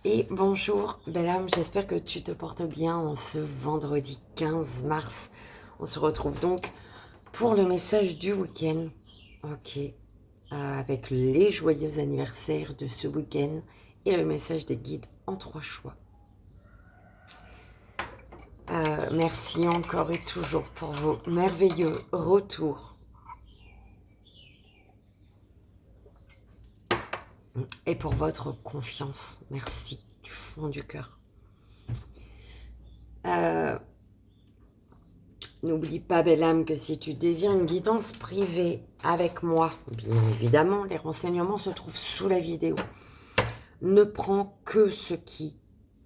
Et bonjour, belle âme, j'espère que tu te portes bien en ce vendredi 15 mars. On se retrouve donc pour le message du week-end. Ok, avec les joyeux anniversaires de ce week-end et le message des guides en 3 choix. Merci encore et toujours pour vos merveilleux retours. Et pour votre confiance. Merci du fond du cœur. N'oublie pas, belle âme, que si tu désires une guidance privée avec moi, bien évidemment, les renseignements se trouvent sous la vidéo. Ne prends que ce qui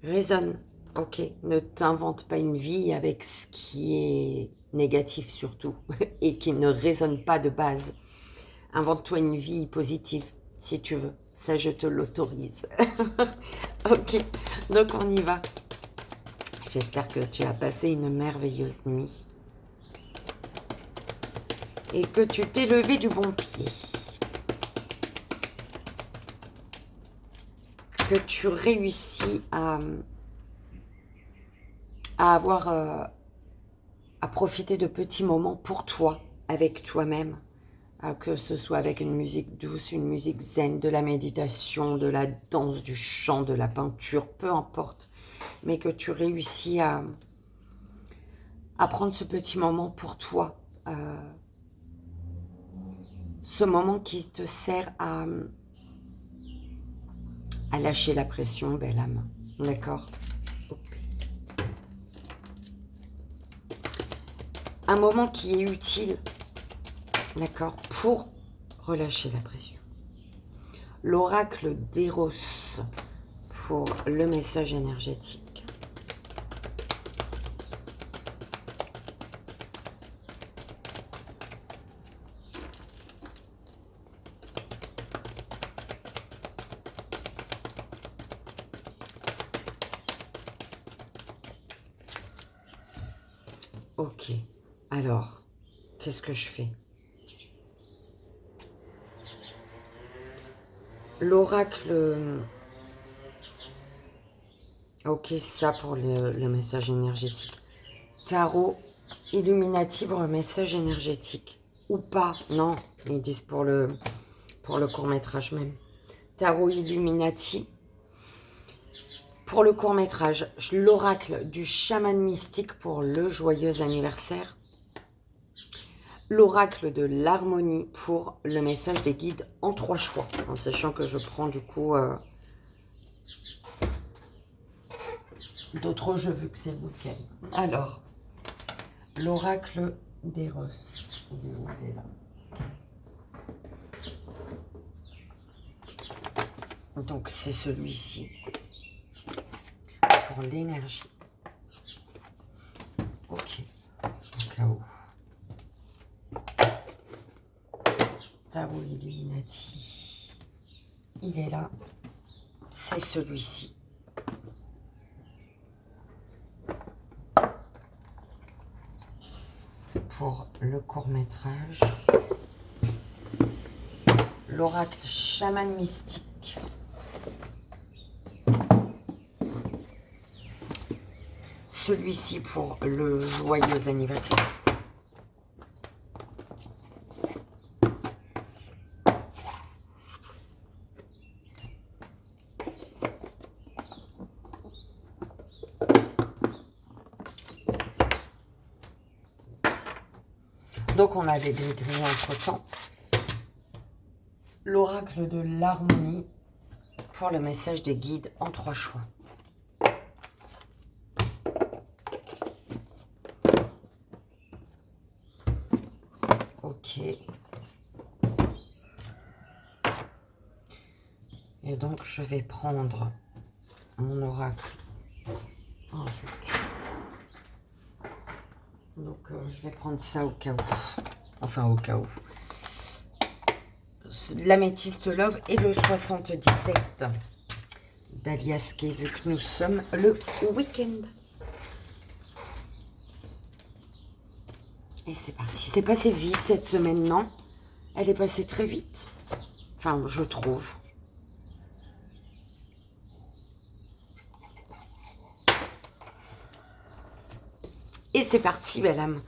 résonne, ok? Ne t'invente pas une vie avec ce qui est négatif surtout et qui ne résonne pas de base. Invente-toi une vie positive si tu veux. Ça, je te l'autorise. Ok, donc on y va. J'espère que tu as passé une merveilleuse nuit. Et que tu t'es levé du bon pied. Que tu réussis à avoir, à profiter de petits moments pour toi, avec toi-même. Que ce soit avec une musique douce, une musique zen, de la méditation, de la danse, du chant, de la peinture, peu importe. Mais que tu réussis à prendre ce petit moment pour toi. Ce moment qui te sert à lâcher la pression, belle âme. D'accord? Un moment qui est utile, d'accord, pour relâcher la pression. L'oracle d'Eros pour le message énergétique. Ok, alors, qu'est-ce que je fais? L'oracle... Ok, ça pour le message énergétique. Tarot Illuminati pour le message énergétique. Ou pas, non, ils disent pour le court-métrage même. Tarot Illuminati pour le court-métrage. L'oracle du chaman mystique pour le joyeux anniversaire. L'oracle de l'harmonie pour le message des guides en 3 choix. En sachant que je prends du coup d'autres jeux vu que c'est le week-end. Alors, l'oracle d'Eros. Il est où? Il est là. Donc c'est celui-ci pour l'énergie. Ok, au cas où. Tarot Illuminati. Il est là. C'est celui-ci. Pour le court-métrage. L'oracle chaman mystique. Celui-ci pour le joyeux anniversaire. Donc on a des gris-gris entre-temps. L'oracle de l'harmonie pour le message des guides en 3 choix. Ok. Et donc je vais prendre mon oracle. Ensuite. Donc je vais prendre ça au cas où. Enfin au cas où. L'améthyste Love et le 77 d'Aliaske, vu que nous sommes le week-end. Et c'est parti. C'est passé vite cette semaine, non? Elle est passée très vite. Enfin, je trouve. Et c'est parti, belle âme.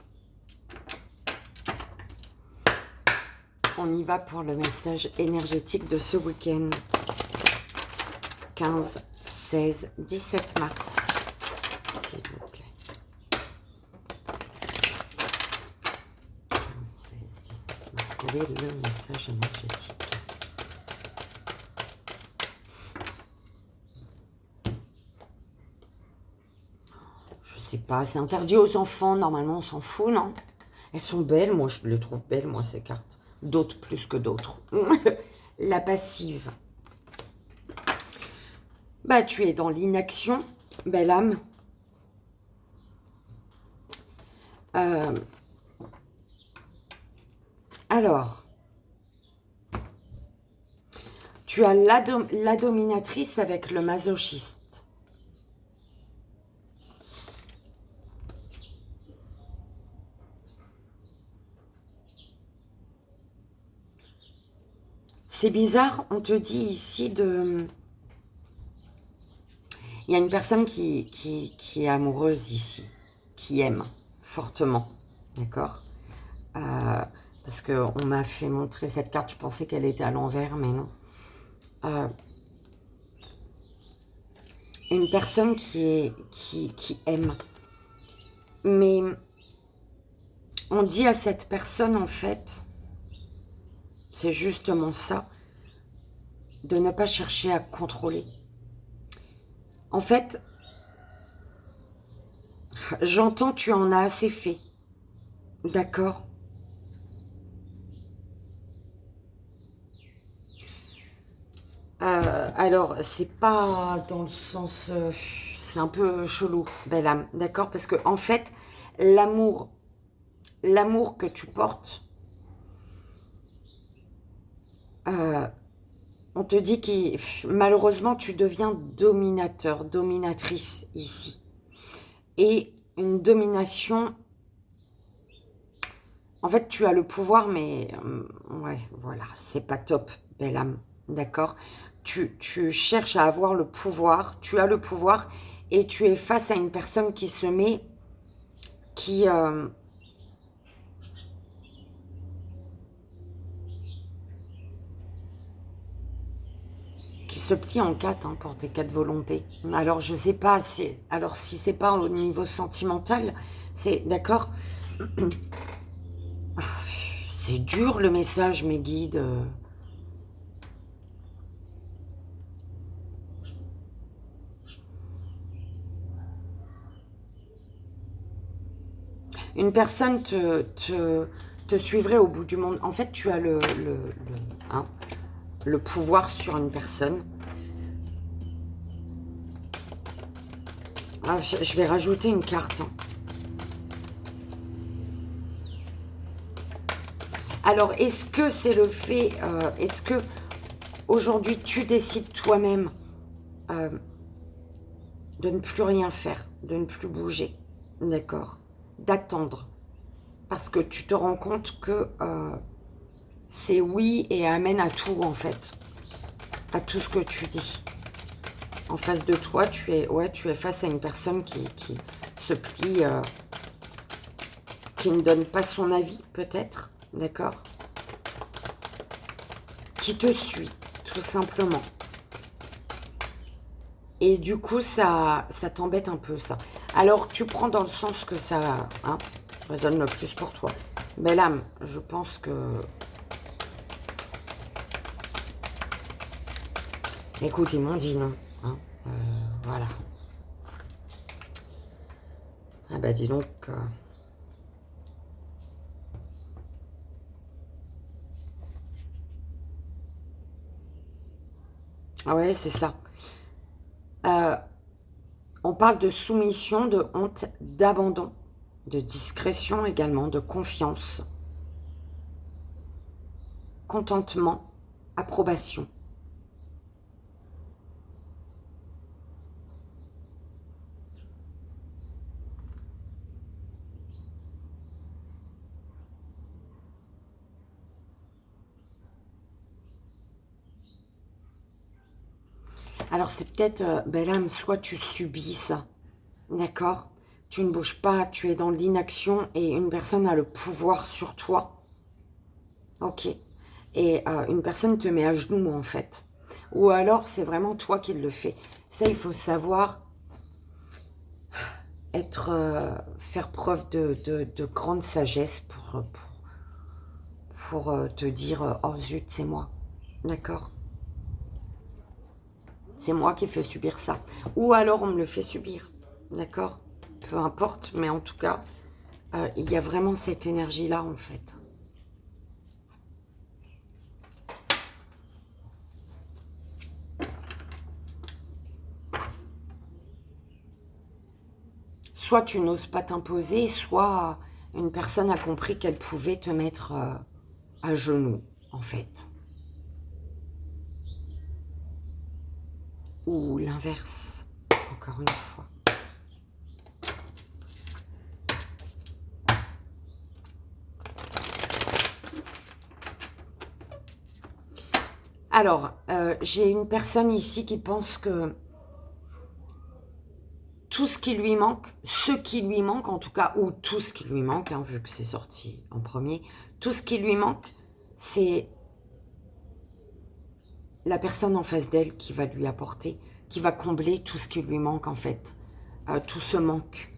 On y va pour le message énergétique de ce week-end. 15, 16, 17 mars. S'il vous plaît. 15, 16, 17 mars. Quel est le message énergétique? Je sais pas, c'est interdit aux enfants. Normalement, on s'en fout, non? Elles sont belles, moi je les trouve belles, moi ces cartes. D'autres plus que d'autres. La passive. Bah, tu es dans l'inaction, belle âme. Alors, tu as la dominatrice avec le masochiste. C'est bizarre, on te dit ici de... Il y a une personne qui est amoureuse ici, qui aime fortement, d'accord, parce qu'on m'a fait montrer cette carte, je pensais qu'elle était à l'envers, mais non. Une personne qui aime. Mais on dit à cette personne, en fait, c'est justement ça, de ne pas chercher à contrôler. En fait, j'entends tu en as assez fait. D'accord? Alors, c'est pas dans le sens... c'est un peu chelou, belle âme. D'accord? Parce que, en fait, l'amour que tu portes, on te dit que malheureusement, tu deviens dominateur, dominatrice ici. Et une domination... En fait, tu as le pouvoir, mais... ouais, voilà, c'est pas top, belle âme. D'accord? Tu cherches à avoir le pouvoir, tu as le pouvoir, et tu es face à une personne qui se met... qui se plie en quatre pour tes quatre volontés. Alors, je sais pas, alors si c'est pas au niveau sentimental, c'est... D'accord? C'est dur le message, mes guides. Une personne te suivrait au bout du monde. En fait, tu as le pouvoir sur une personne. Ah, je vais rajouter une carte. Alors, est-ce que c'est le fait... est-ce que aujourd'hui, tu décides toi-même de ne plus rien faire, de ne plus bouger, d'accord, d'attendre, parce que tu te rends compte que c'est oui et amen à tout, en fait, à tout ce que tu dis. En face de toi, tu es face à une personne qui se plie, qui ne donne pas son avis, peut-être, d'accord, qui te suit, tout simplement. Et du coup, ça t'embête un peu, ça. Alors, tu prends dans le sens que ça résonne le plus pour toi. Belle âme, je pense que... Écoute, ils m'ont dit non. Voilà. Ah bah dis donc... Ah ouais, c'est ça. On parle de soumission, de honte, d'abandon, de discrétion également, de confiance, contentement, approbation. Alors c'est peut-être, belle âme, soit tu subis ça, d'accord? Tu ne bouges pas, tu es dans l'inaction et une personne a le pouvoir sur toi. Ok. Et une personne te met à genoux, en fait. Ou alors, c'est vraiment toi qui le fais. Ça, il faut savoir faire preuve de grande sagesse pour te dire oh zut, c'est moi. D'accord? C'est moi qui fais subir ça. Ou alors, on me le fait subir. D'accord? Peu importe, mais en tout cas, il y a vraiment cette énergie-là, en fait. Soit tu n'oses pas t'imposer, soit une personne a compris qu'elle pouvait te mettre à genoux, en fait. Ou l'inverse, encore une fois. Alors, j'ai une personne ici qui pense que tout ce qui lui manque, ce qui lui manque en tout cas, ou tout ce qui lui manque, hein, vu que c'est sorti en premier, tout ce qui lui manque, c'est la personne en face d'elle qui va lui apporter, qui va combler tout ce qui lui manque en fait, tout ce manque.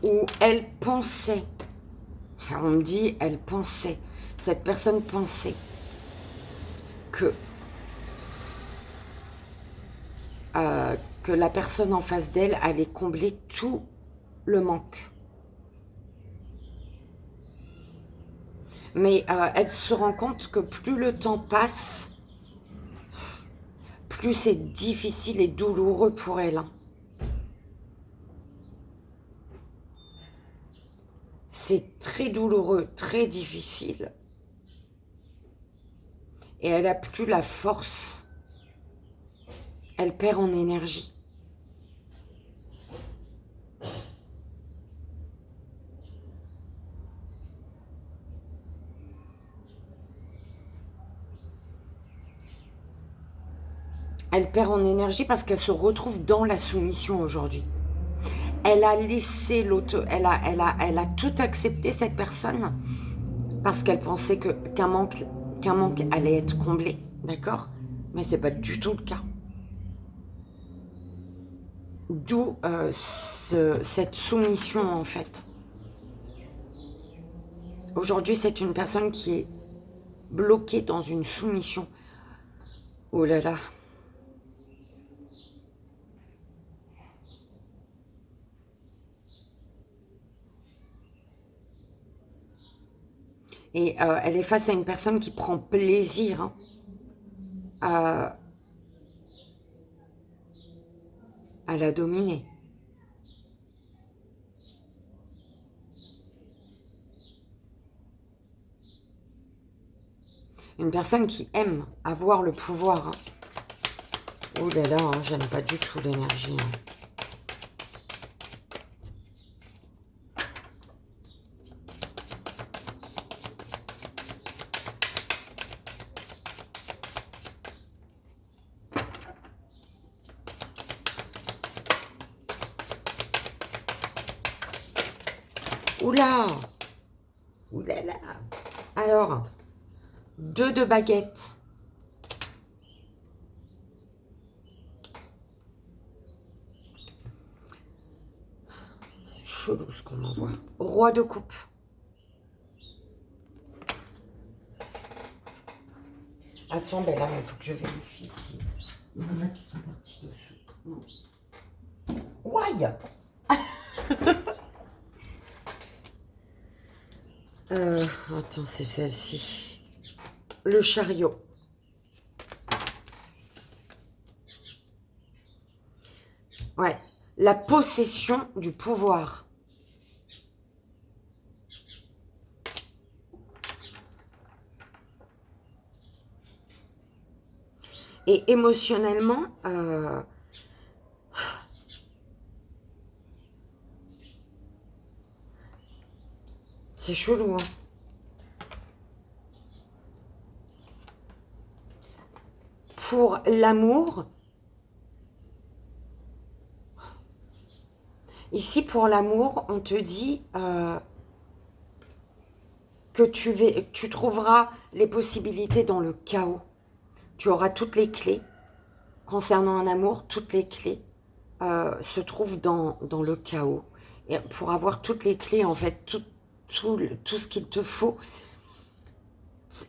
Ou elle pensait, on me dit elle pensait, cette personne pensait que la personne en face d'elle allait combler tout le manque. Mais elle se rend compte que plus le temps passe, plus c'est difficile et douloureux pour elle. Hein. C'est très douloureux, très difficile. Et elle n'a plus la force. Elle perd en énergie. Elle perd en énergie parce qu'elle se retrouve dans la soumission aujourd'hui. Elle a laissé l'autre, elle a tout accepté, cette personne, parce qu'elle pensait qu'un manque allait être comblé, d'accord? Mais c'est pas du tout le cas. D'où cette soumission en fait. Aujourd'hui, c'est une personne qui est bloquée dans une soumission. Oh là là. Et elle est face à une personne qui prend plaisir hein, à la dominer. Une personne qui aime avoir le pouvoir. Hein. Oh là là, hein, j'aime pas du tout l'énergie. Hein. Oula! Oula là! Alors, 2 de baguettes. C'est chelou ce qu'on envoie. Roi de coupe. Attends, ben là, il faut que je vérifie. Il y en a qui sont partis dessous. Non. Ouaille! Attends, c'est celle-ci. Le chariot. Ouais. La possession du pouvoir. Et émotionnellement, c'est chelou, hein. pour l'amour, ici pour l'amour, on te dit que tu trouveras les possibilités dans le chaos. Tu auras toutes les clés. Concernant un amour, toutes les clés se trouvent dans le chaos. Et pour avoir toutes les clés, en fait, tout ce qu'il te faut,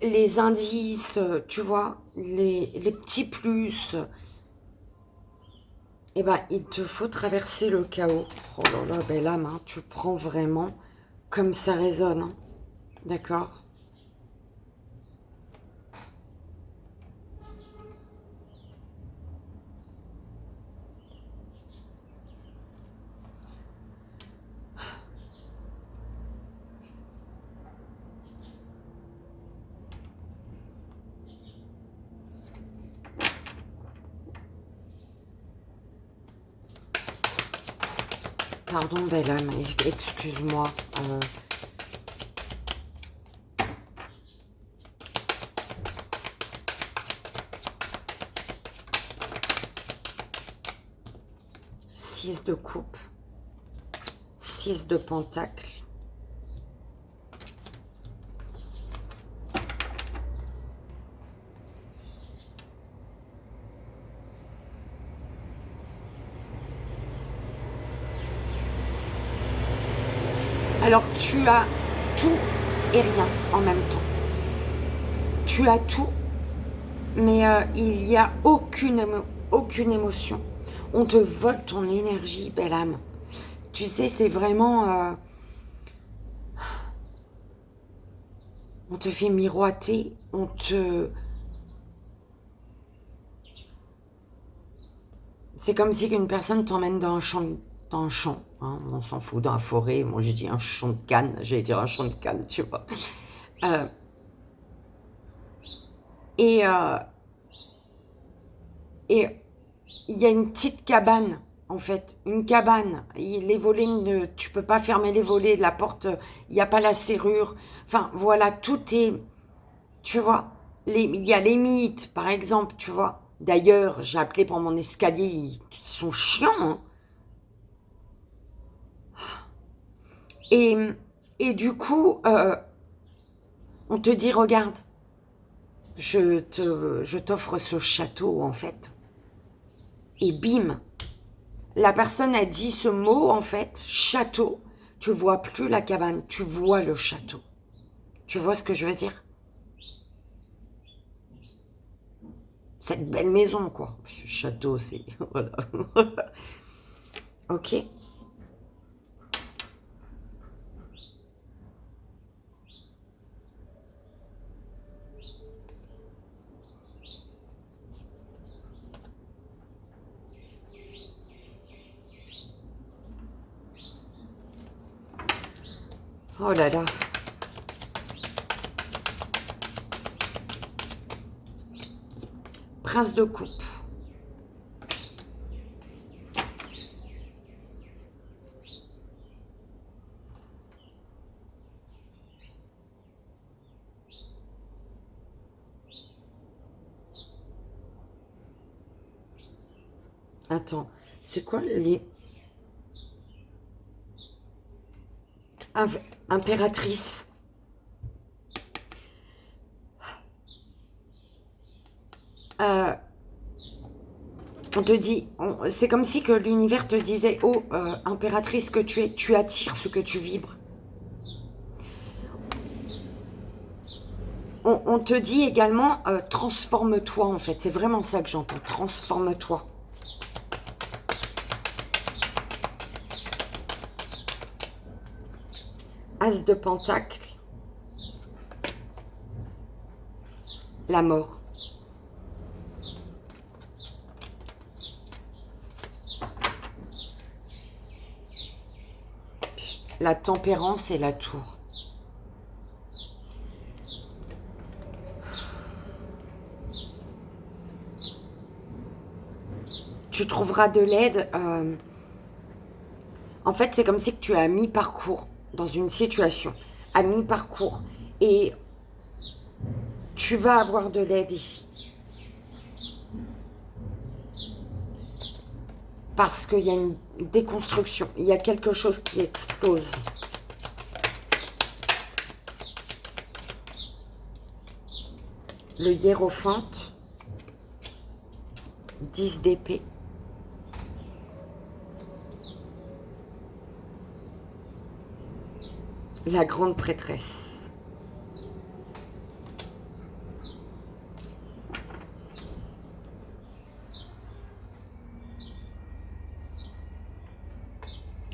les indices, tu vois, les petits plus, eh ben, il te faut traverser le chaos. Oh là là, ben là, hein, tu prends vraiment comme ça résonne. Hein. D'accord? Pardon, belle âme, excuse-moi. 6 de coupe, 6 de pentacle. Alors, tu as tout et rien en même temps. Tu as tout, mais il n'y a aucune émotion. On te vole ton énergie, belle âme. Tu sais, c'est vraiment... on te fait miroiter, on te... C'est comme si une personne t'emmène dans un champ, hein, on s'en fout, dans la forêt. Moi, j'ai dit un champ de canne, j'allais dire un champ de canne, tu vois. Et il y a une petite cabane, en fait, une cabane. Et les volets, tu peux pas fermer les volets, la porte, il n'y a pas la serrure. Enfin, voilà, tout est, tu vois. Il y a les mythes, par exemple, tu vois. D'ailleurs, j'ai appelé pour mon escalier, ils sont chiants. Hein. Et du coup, on te dit, regarde, je t'offre ce château, en fait. Et bim, la personne a dit ce mot, en fait, château. Tu vois plus la cabane, tu vois le château. Tu vois ce que je veux dire? Cette belle maison, quoi. Château, c'est... Voilà. Ok. Oh là là. Prince de coupe. Attends, c'est quoi les... Impératrice. On te dit, c'est comme si que l'univers te disait, oh, impératrice que tu es, tu attires ce que tu vibres. On te dit également, transforme-toi en fait. C'est vraiment ça que j'entends, transforme-toi. As de pentacle. La mort. La tempérance et la tour. Tu trouveras de l'aide. En fait, c'est comme si que tu es à mi-parcours dans une situation. À mi-parcours. Et tu vas avoir de l'aide ici. Parce qu'il y a une déconstruction. Il y a quelque chose qui explose. Le hiérophante. 10 d'épée. La grande prêtresse.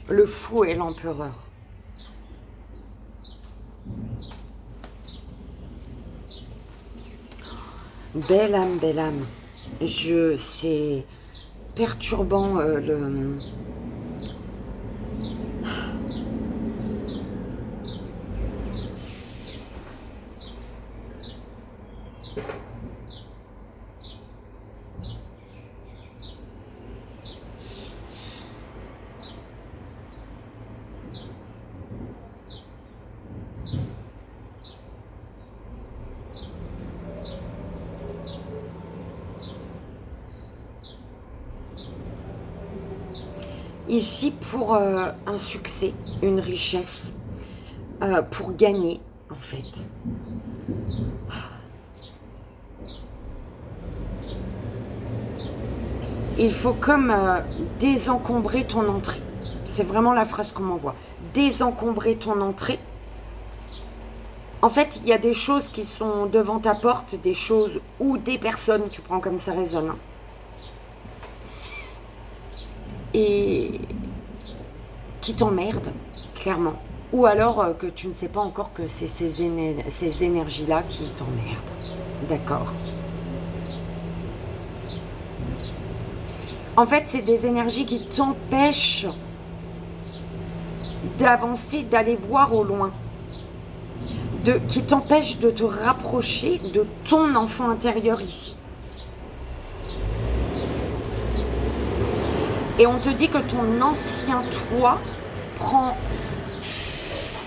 Le fou et l'empereur. Belle âme, belle âme. C'est perturbant le... Ici, pour un succès, une richesse, pour gagner, en fait. Il faut comme désencombrer ton entrée. C'est vraiment la phrase qu'on m'envoie. Désencombrer ton entrée. En fait, il y a des choses qui sont devant ta porte, des choses ou des personnes, tu prends comme ça résonne. Hein. Et qui t'emmerdent, clairement. Ou alors que tu ne sais pas encore que c'est ces énergies-là qui t'emmerdent. D'accord. En fait, c'est des énergies qui t'empêchent d'avancer, d'aller voir au loin. Qui t'empêchent de te rapprocher de ton enfant intérieur ici. Et on te dit que ton ancien toi prend...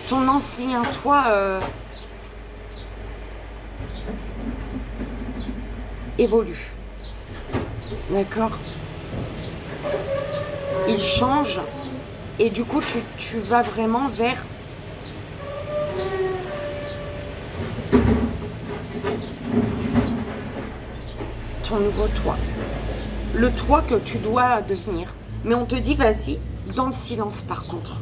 Ton ancien toi évolue. D'accord ? Il change. Et du coup, tu vas vraiment vers... ton nouveau toi. Le toi que tu dois devenir. Mais on te dit, vas-y, dans le silence par contre.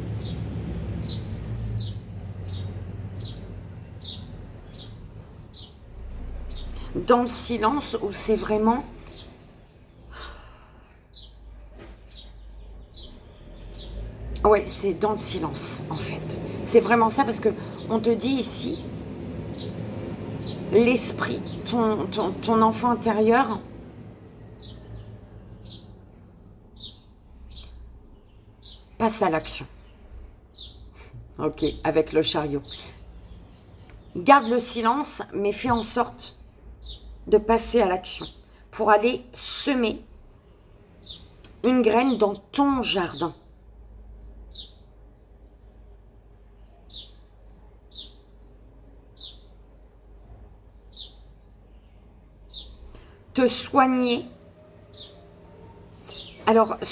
Dans le silence où c'est vraiment... Ouais, c'est dans le silence, en fait. C'est vraiment ça, parce que on te dit ici, l'esprit, ton enfant intérieur, passe à l'action. Ok, avec le chariot. Garde le silence, mais fais en sorte de passer à l'action pour aller semer une graine dans ton jardin. Te soigner. Alors, te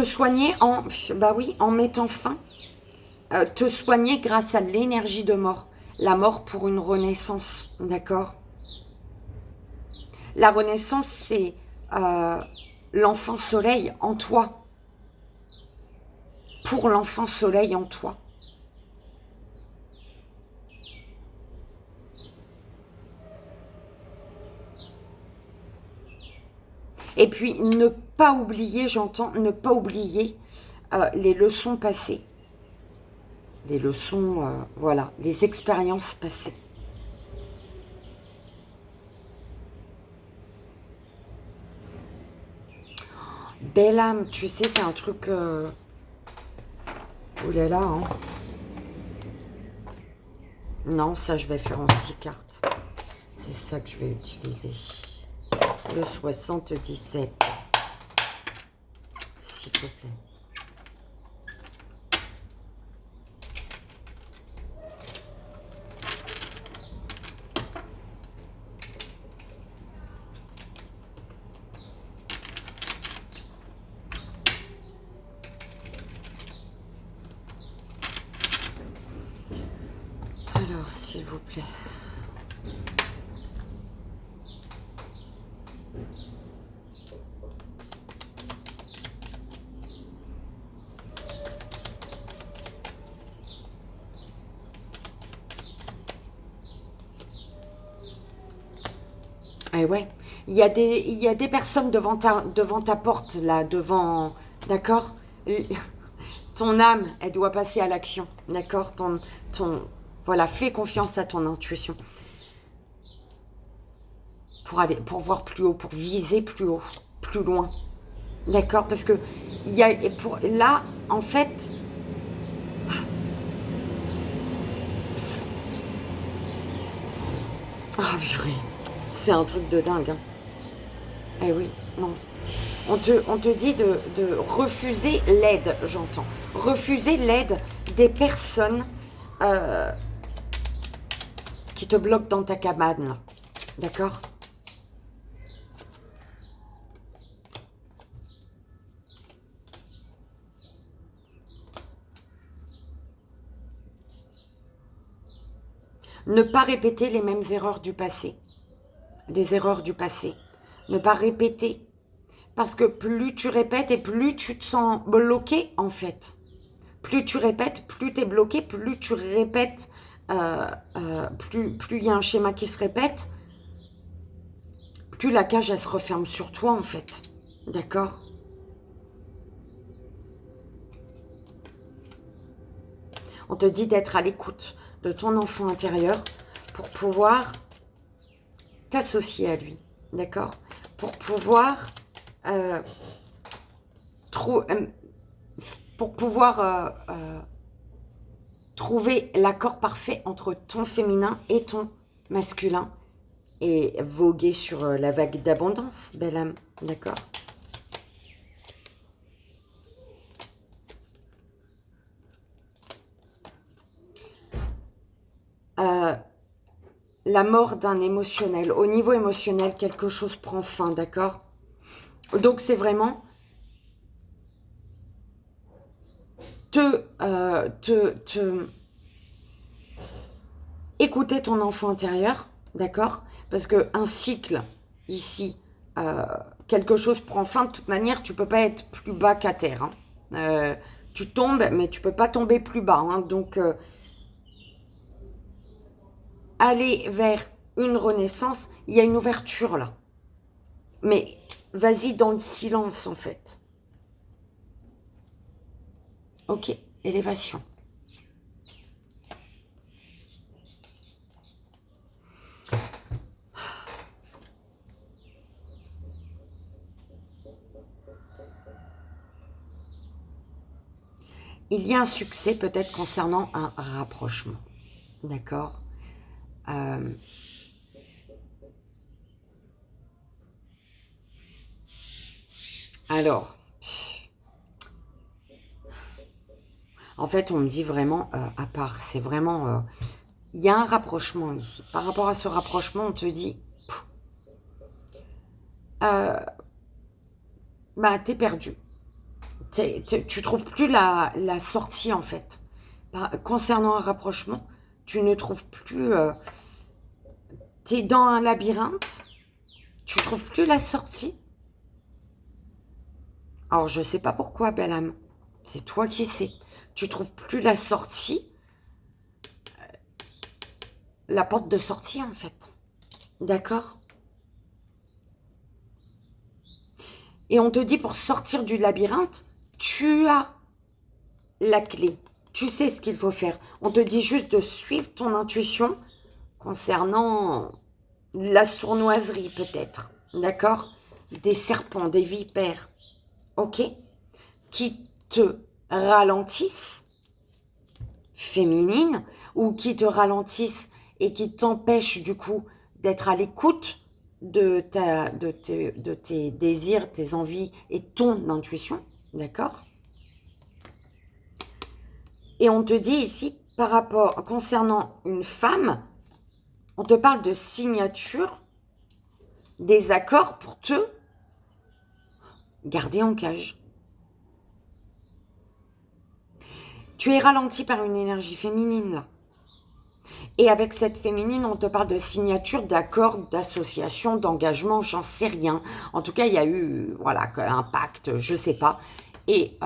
soigner en, bah oui, en mettant fin. Te soigner grâce à l'énergie de mort. La mort pour une renaissance, d'accord ? La renaissance, c'est l'enfant soleil en toi. Pour l'enfant soleil en toi. Et puis, ne pas oublier, j'entends, ne pas oublier les leçons passées. Les leçons, voilà, les expériences passées. Belle âme, tu sais, c'est un truc... Oh là là, hein. Non, ça, je vais faire en 6 cartes. C'est ça que je vais utiliser. Le 77. S'il te plaît. s'il vous plaît. Eh ouais, il y a des personnes devant ta porte, là, devant... D'accord? Ton âme, elle doit passer à l'action. D'accord? Voilà, fais confiance à ton intuition. Pour voir plus haut, pour viser plus haut, plus loin. D'accord? Parce que là, en fait... Ah, purée. C'est un truc de dingue, hein. Eh oui, non. On te dit de refuser l'aide, j'entends. Refuser l'aide des personnes qui te bloquent dans ta cabane, là. D'accord? Ne pas répéter les mêmes erreurs du passé. Des erreurs du passé. Ne pas répéter. Parce que plus tu répètes et plus tu te sens bloqué, en fait. Plus tu répètes, plus tu es bloqué, plus tu répètes, plus il y a un schéma qui se répète, plus la cage, elle se referme sur toi, en fait. D'accord? On te dit d'être à l'écoute de ton enfant intérieur pour pouvoir t'associer à lui. D'accord? Pour pouvoir... trouver l'accord parfait entre ton féminin et ton masculin et voguer sur la vague d'abondance, belle âme, d'accord? La mort d'un émotionnel. Au niveau émotionnel, quelque chose prend fin, d'accord? Donc c'est vraiment écouter ton enfant intérieur, d'accord? Parce qu'un cycle, ici, quelque chose prend fin. De toute manière, tu ne peux pas être plus bas qu'à terre, hein. Tu tombes, mais tu ne peux pas tomber plus bas, hein. Donc, aller vers une renaissance, il y a une ouverture là. Mais vas-y dans le silence, en fait. Ok, élévation. Il y a un succès peut-être concernant un rapprochement. D'accord? Alors, en fait, on me dit vraiment, à part, c'est vraiment... il y a un rapprochement ici. Par rapport à ce rapprochement, on te dit... bah, t'es perdu. Tu trouves plus la sortie, en fait. Concernant un rapprochement, tu ne trouves plus... t'es dans un labyrinthe, tu trouves plus la sortie. Alors, je sais pas pourquoi, belle âme. C'est toi qui sais. Tu trouves plus la sortie, la porte de sortie, en fait. D'accord? Et on te dit, pour sortir du labyrinthe, tu as la clé. Tu sais ce qu'il faut faire. On te dit juste de suivre ton intuition concernant la sournoiserie, peut-être. D'accord? Des serpents, des vipères. Ok? Qui te ralentissent, féminine, ou qui te ralentissent et qui t'empêchent du coup d'être à l'écoute de tes désirs, tes envies et ton intuition, d'accord? Et on te dit ici, par rapport, concernant une femme, on te parle de signature, des accords pour te garder en cage. Tu es ralenti par une énergie féminine, là. Et avec cette féminine, on te parle de signature, d'accord, d'association, d'engagement, j'en sais rien. En tout cas, il y a eu, voilà, un pacte, je sais pas. Et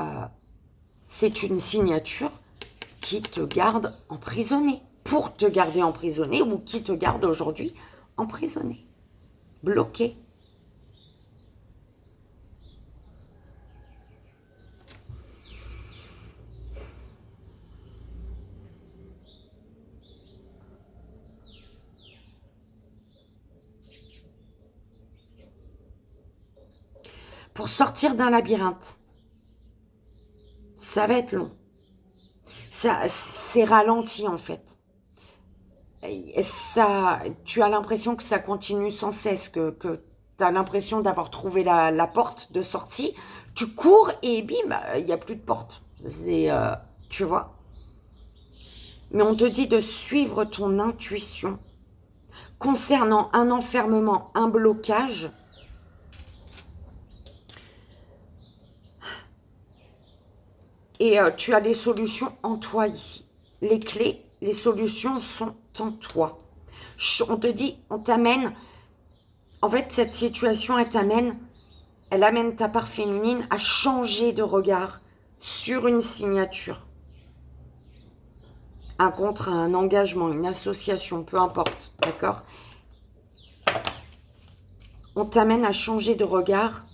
c'est une signature qui te garde emprisonné, pour te garder emprisonné, ou qui te garde aujourd'hui emprisonné, bloqué. Pour sortir d'un labyrinthe, ça va être long. Ça, c'est ralenti en fait. Et ça, tu as l'impression que ça continue sans cesse, que tu as l'impression d'avoir trouvé la porte de sortie. Tu cours et bim, il n'y a plus de porte. C'est, tu vois. Mais on te dit de suivre ton intuition concernant un enfermement, un blocage. Et tu as les solutions en toi ici. Les clés, les solutions sont en toi. On te dit, on t'amène. En fait, cette situation, elle amène ta part féminine à changer de regard sur une signature. Un contrat, un engagement, une association, peu importe, d'accord? On t'amène à changer de regard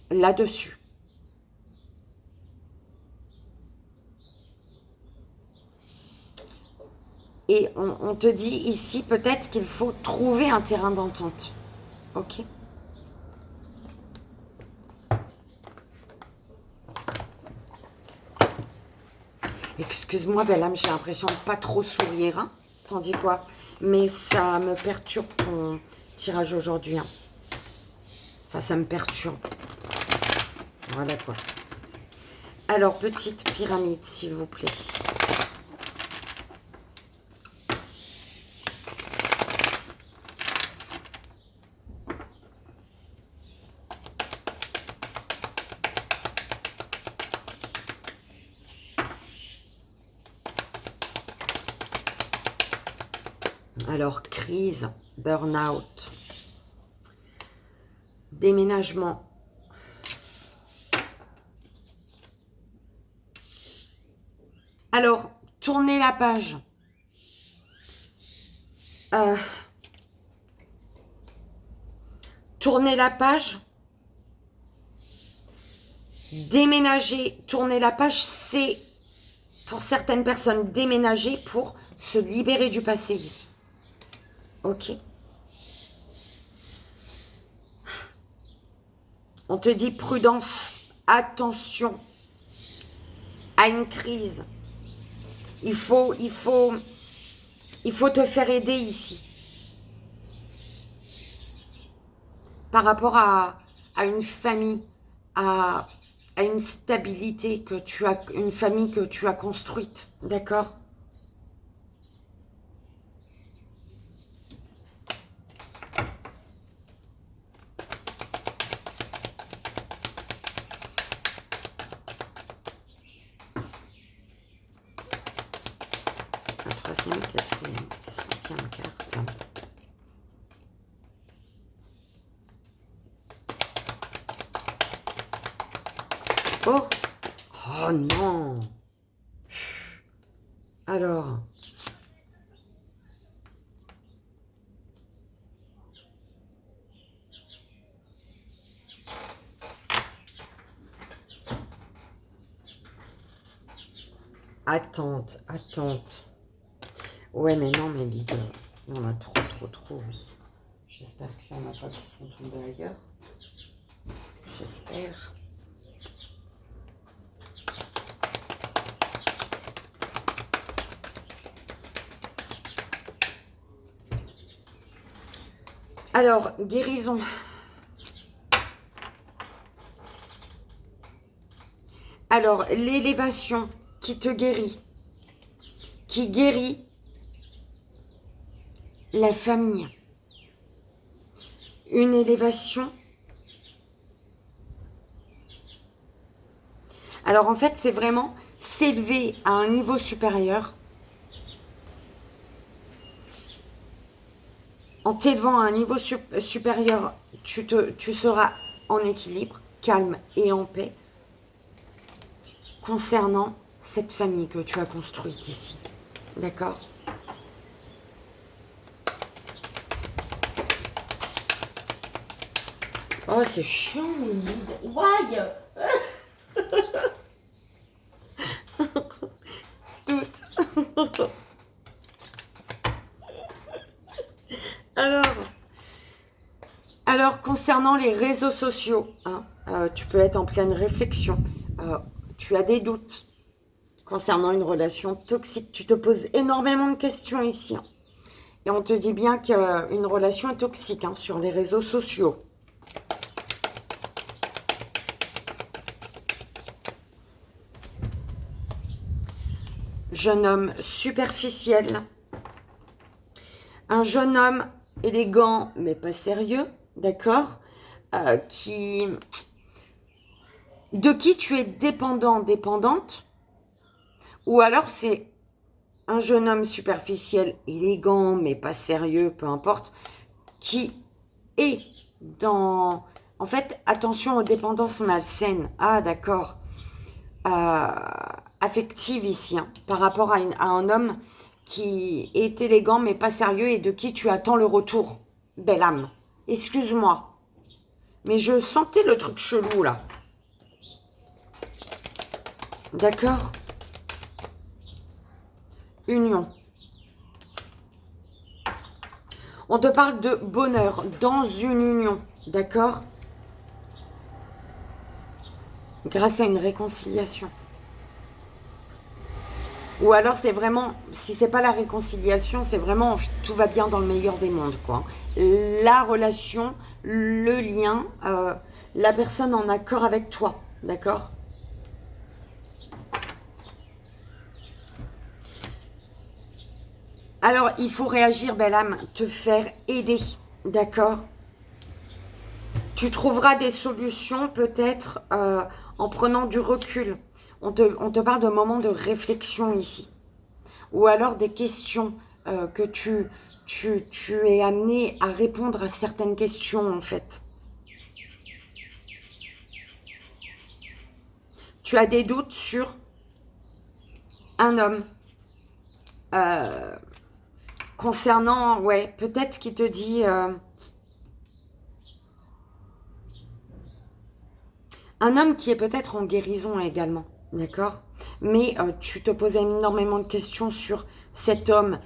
là-dessus. Et on te dit ici peut-être qu'il faut trouver un terrain d'entente. Ok? Excuse-moi, belle âme, j'ai l'impression de pas trop sourire, hein? T'en dis quoi? Mais ça me perturbe ton tirage aujourd'hui, hein. Enfin, ça me perturbe. Voilà quoi. Alors, petite pyramide, s'il vous plaît. Alors, crise, burn-out, déménagement. Alors, tournez la page. Tournez la page. Déménager, tourner la page, c'est pour certaines personnes déménager pour se libérer du passé ici. Ok. On te dit prudence, attention à une crise. Il faut te faire aider ici. Par rapport à une famille, à une stabilité que tu as, une famille que tu as construite, d'accord? La troisième, quatrième, cinquième carte. Oh! Oh non! Alors, attente, attente. Ouais, mais non, mais leader, il y en a trop. J'espère qu'il n'y en a pas qui sont tombés ailleurs. J'espère. Alors, guérison. Alors, l'élévation qui te guérit, qui guérit la famille. Une élévation. Alors, en fait, c'est vraiment s'élever à un niveau supérieur En t'élevant à un niveau supérieur, tu seras en équilibre, calme et en paix concernant cette famille que tu as construite ici. D'accord? Oh, c'est chiant, le livre. Ouais. Toutes. Alors, concernant les réseaux sociaux, hein, tu peux être en pleine réflexion. Tu as des doutes concernant une relation toxique. Tu te poses énormément de questions ici. Hein. Et on te dit bien qu'une relation est toxique hein, sur les réseaux sociaux. Jeune homme superficiel. Un jeune homme élégant, mais pas sérieux, d'accord, de qui tu es dépendant, dépendante, ou alors c'est un jeune homme superficiel, élégant, mais pas sérieux, peu importe, qui est dans... En fait, attention aux dépendances malsaines. Ah, d'accord. Affective ici, hein, par rapport à un homme qui est élégant, mais pas sérieux, et de qui tu attends le retour. Belle âme. Excuse-moi. Mais je sentais le truc chelou, là. D'accord? Union. On te parle de bonheur dans une union. D'accord? Grâce à une réconciliation. Ou alors c'est vraiment, si c'est pas la réconciliation, c'est vraiment tout va bien dans le meilleur des mondes, quoi. La relation, le lien, la personne en accord avec toi, d'accord? Alors, il faut réagir, belle âme, te faire aider, d'accord? Tu trouveras des solutions peut-être en prenant du recul. On te parle de moments de réflexion ici. Ou alors des questions que tu es amené à répondre à certaines questions en fait. Tu as des doutes sur un homme concernant, ouais, peut-être qu'il te dit un homme qui est peut-être en guérison également, d'accord? Mais tu te poses énormément de questions sur cet homme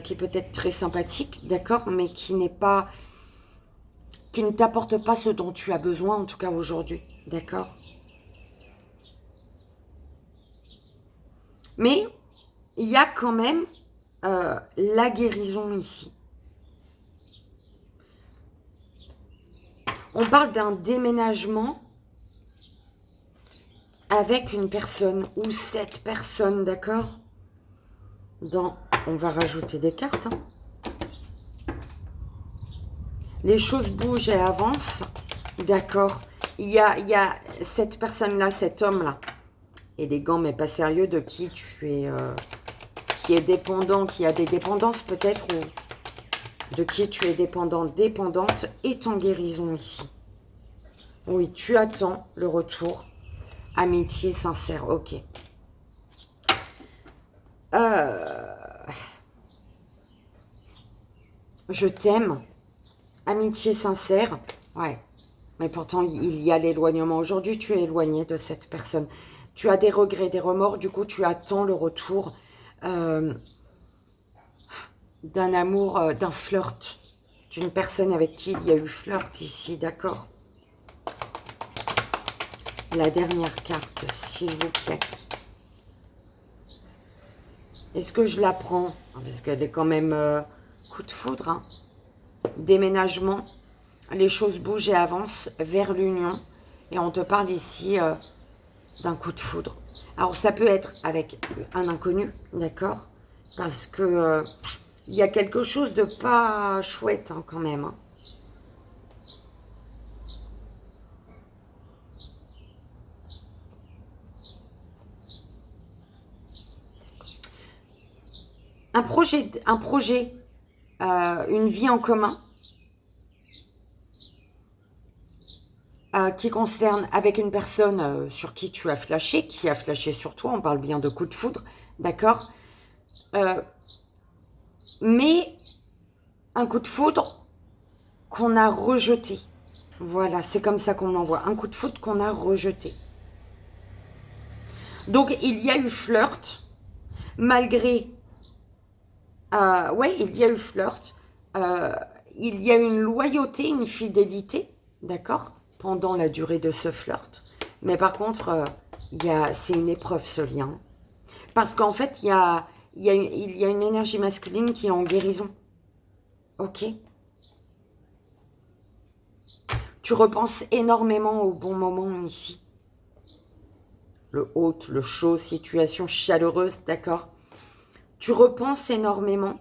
qui est peut-être très sympathique, d'accord? Mais qui n'est pas, qui ne t'apporte pas ce dont tu as besoin, en tout cas aujourd'hui, d'accord? Mais il y a quand même la guérison ici. On parle d'un déménagement avec une personne ou cette personne, d'accord? On va rajouter des cartes. Hein. Les choses bougent et avancent, d'accord? Il y a cette personne-là, cet homme-là, élégant mais pas sérieux, de qui tu es, qui est dépendant, qui a des dépendances peut-être, ou de qui tu es dépendant, dépendante, est en guérison ici. Oui, tu attends le retour. Amitié sincère, ok. Je t'aime. Amitié sincère. Ouais. Mais pourtant, il y a l'éloignement. Aujourd'hui, tu es éloigné de cette personne. Tu as des regrets, des remords. Du coup, tu attends le retour d'un amour, d'un flirt. D'une personne avec qui il y a eu flirt ici, d'accord? La dernière carte, s'il vous plaît. Est-ce que je la prends? Parce qu'elle est quand même coup de foudre. Hein. Déménagement. Les choses bougent et avancent vers l'union. Et on te parle ici d'un coup de foudre. Alors ça peut être avec un inconnu, d'accord? Parce que il y a quelque chose de pas chouette hein, quand même. Hein. Un projet une vie en commun qui concerne avec une personne sur qui tu as flashé, qui a flashé sur toi, on parle bien de coup de foudre, d'accord, mais un coup de foudre qu'on a rejeté. Voilà, c'est comme ça qu'on l'envoie. Un coup de foudre qu'on a rejeté. Donc, il y a eu flirt, malgré... ouais, il y a eu flirt. Il y a une loyauté, une fidélité, d'accord, pendant la durée de ce flirt. Mais par contre, c'est une épreuve, ce lien. Parce qu'en fait, il y a une énergie masculine qui est en guérison. Ok. Tu repenses énormément au bon moment ici. Le haut, le chaud, situation chaleureuse, d'accord. Tu repenses énormément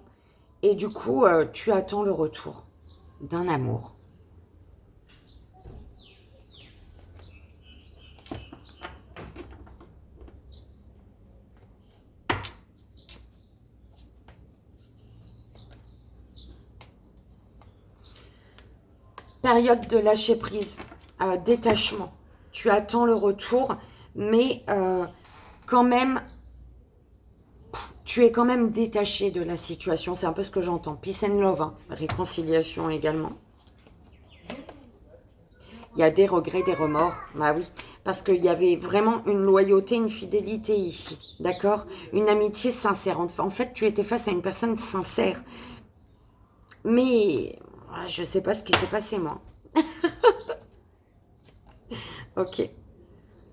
et du coup, tu attends le retour d'un amour. Période de lâcher prise, détachement. Tu attends le retour, mais quand même, tu es quand même détaché de la situation. C'est un peu ce que j'entends. Peace and love, hein. Réconciliation également. Il y a des regrets, des remords. Bah oui, parce qu'il y avait vraiment une loyauté, une fidélité ici. D'accord? Une amitié sincère. En fait, tu étais face à une personne sincère. Mais je ne sais pas ce qui s'est passé, moi. Ok.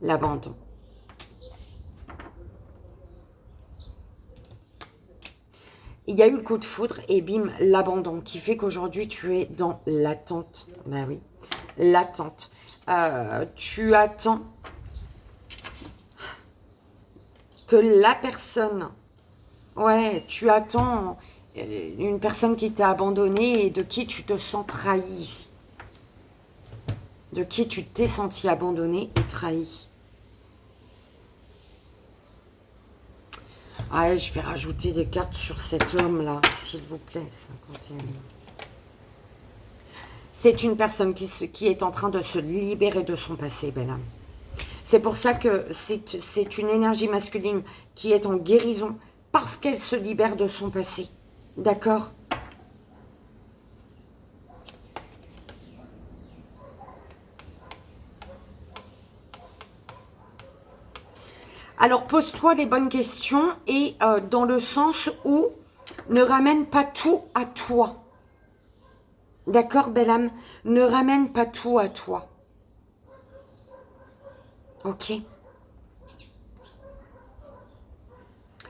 L'abandon. Il y a eu le coup de foudre et bim, l'abandon qui fait qu'aujourd'hui, tu es dans l'attente. Bah oui, l'attente. Tu attends que la personne... Ouais, tu attends une personne qui t'a abandonné et de qui tu te sens trahi. De qui tu t'es senti abandonné et trahi. Ah, je vais rajouter des cartes sur cet homme-là, s'il vous plaît, 51. C'est une personne qui est en train de se libérer de son passé, belle âme. C'est pour ça que c'est une énergie masculine qui est en guérison parce qu'elle se libère de son passé. D'accord ? Alors, pose-toi les bonnes questions et dans le sens où ne ramène pas tout à toi. D'accord, belle âme? Ne ramène pas tout à toi. Ok?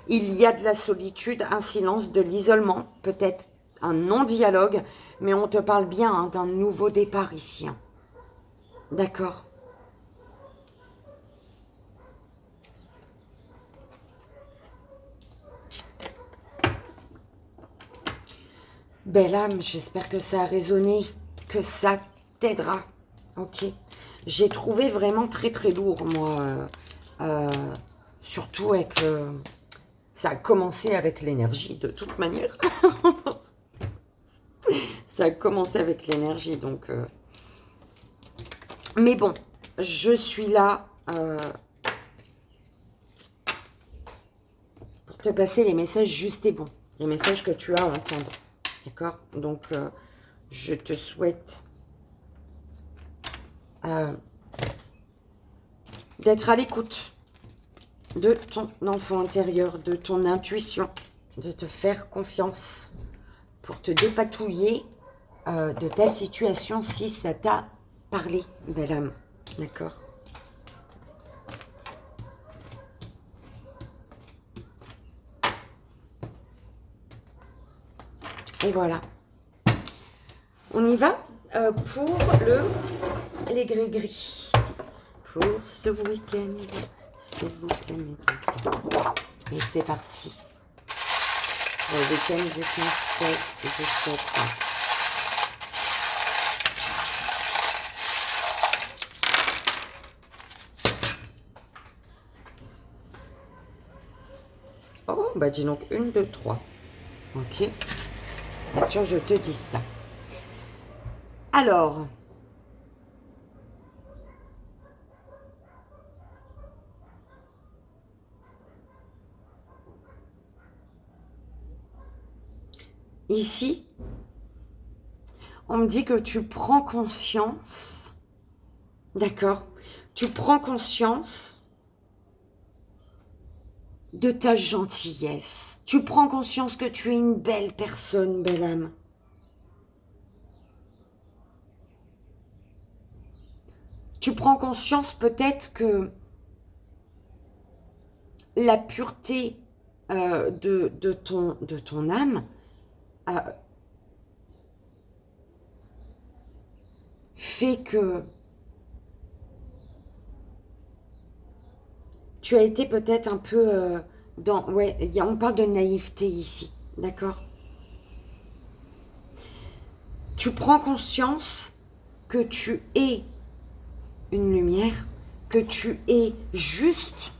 Il y a de la solitude, un silence, de l'isolement, peut-être un non-dialogue, mais on te parle bien hein, d'un nouveau départ ici. Hein. D'accord? Belle âme, j'espère que ça a résonné, que ça t'aidera. Ok? J'ai trouvé vraiment très très lourd, moi. Surtout avec... ça a commencé avec l'énergie, de toute manière. Ça a commencé avec l'énergie, donc... Mais bon, je suis là pour te passer les messages justes et bons. Les messages que tu as à entendre. D'accord? Donc, je te souhaite d'être à l'écoute de ton enfant intérieur, de ton intuition, de te faire confiance pour te dépatouiller de ta situation si ça t'a parlé, belle âme. D'accord? Et voilà. On y va pour les gris-gris. Pour ce week-end, s'il vous plaît. Et c'est parti. Le week-end du 15 et du 7. Oh, bah dis donc, 1, 2, 3. Ok. Attends, je te dis ça. Alors, ici, on me dit que tu prends conscience, d'accord? Tu prends conscience de ta gentillesse. Tu prends conscience que tu es une belle personne, belle âme. Tu prends conscience peut-être que la pureté de ton âme fait que tu as été peut-être un peu dans... Ouais, on parle de naïveté ici, d'accord? Tu prends conscience que tu es une lumière, que tu es juste,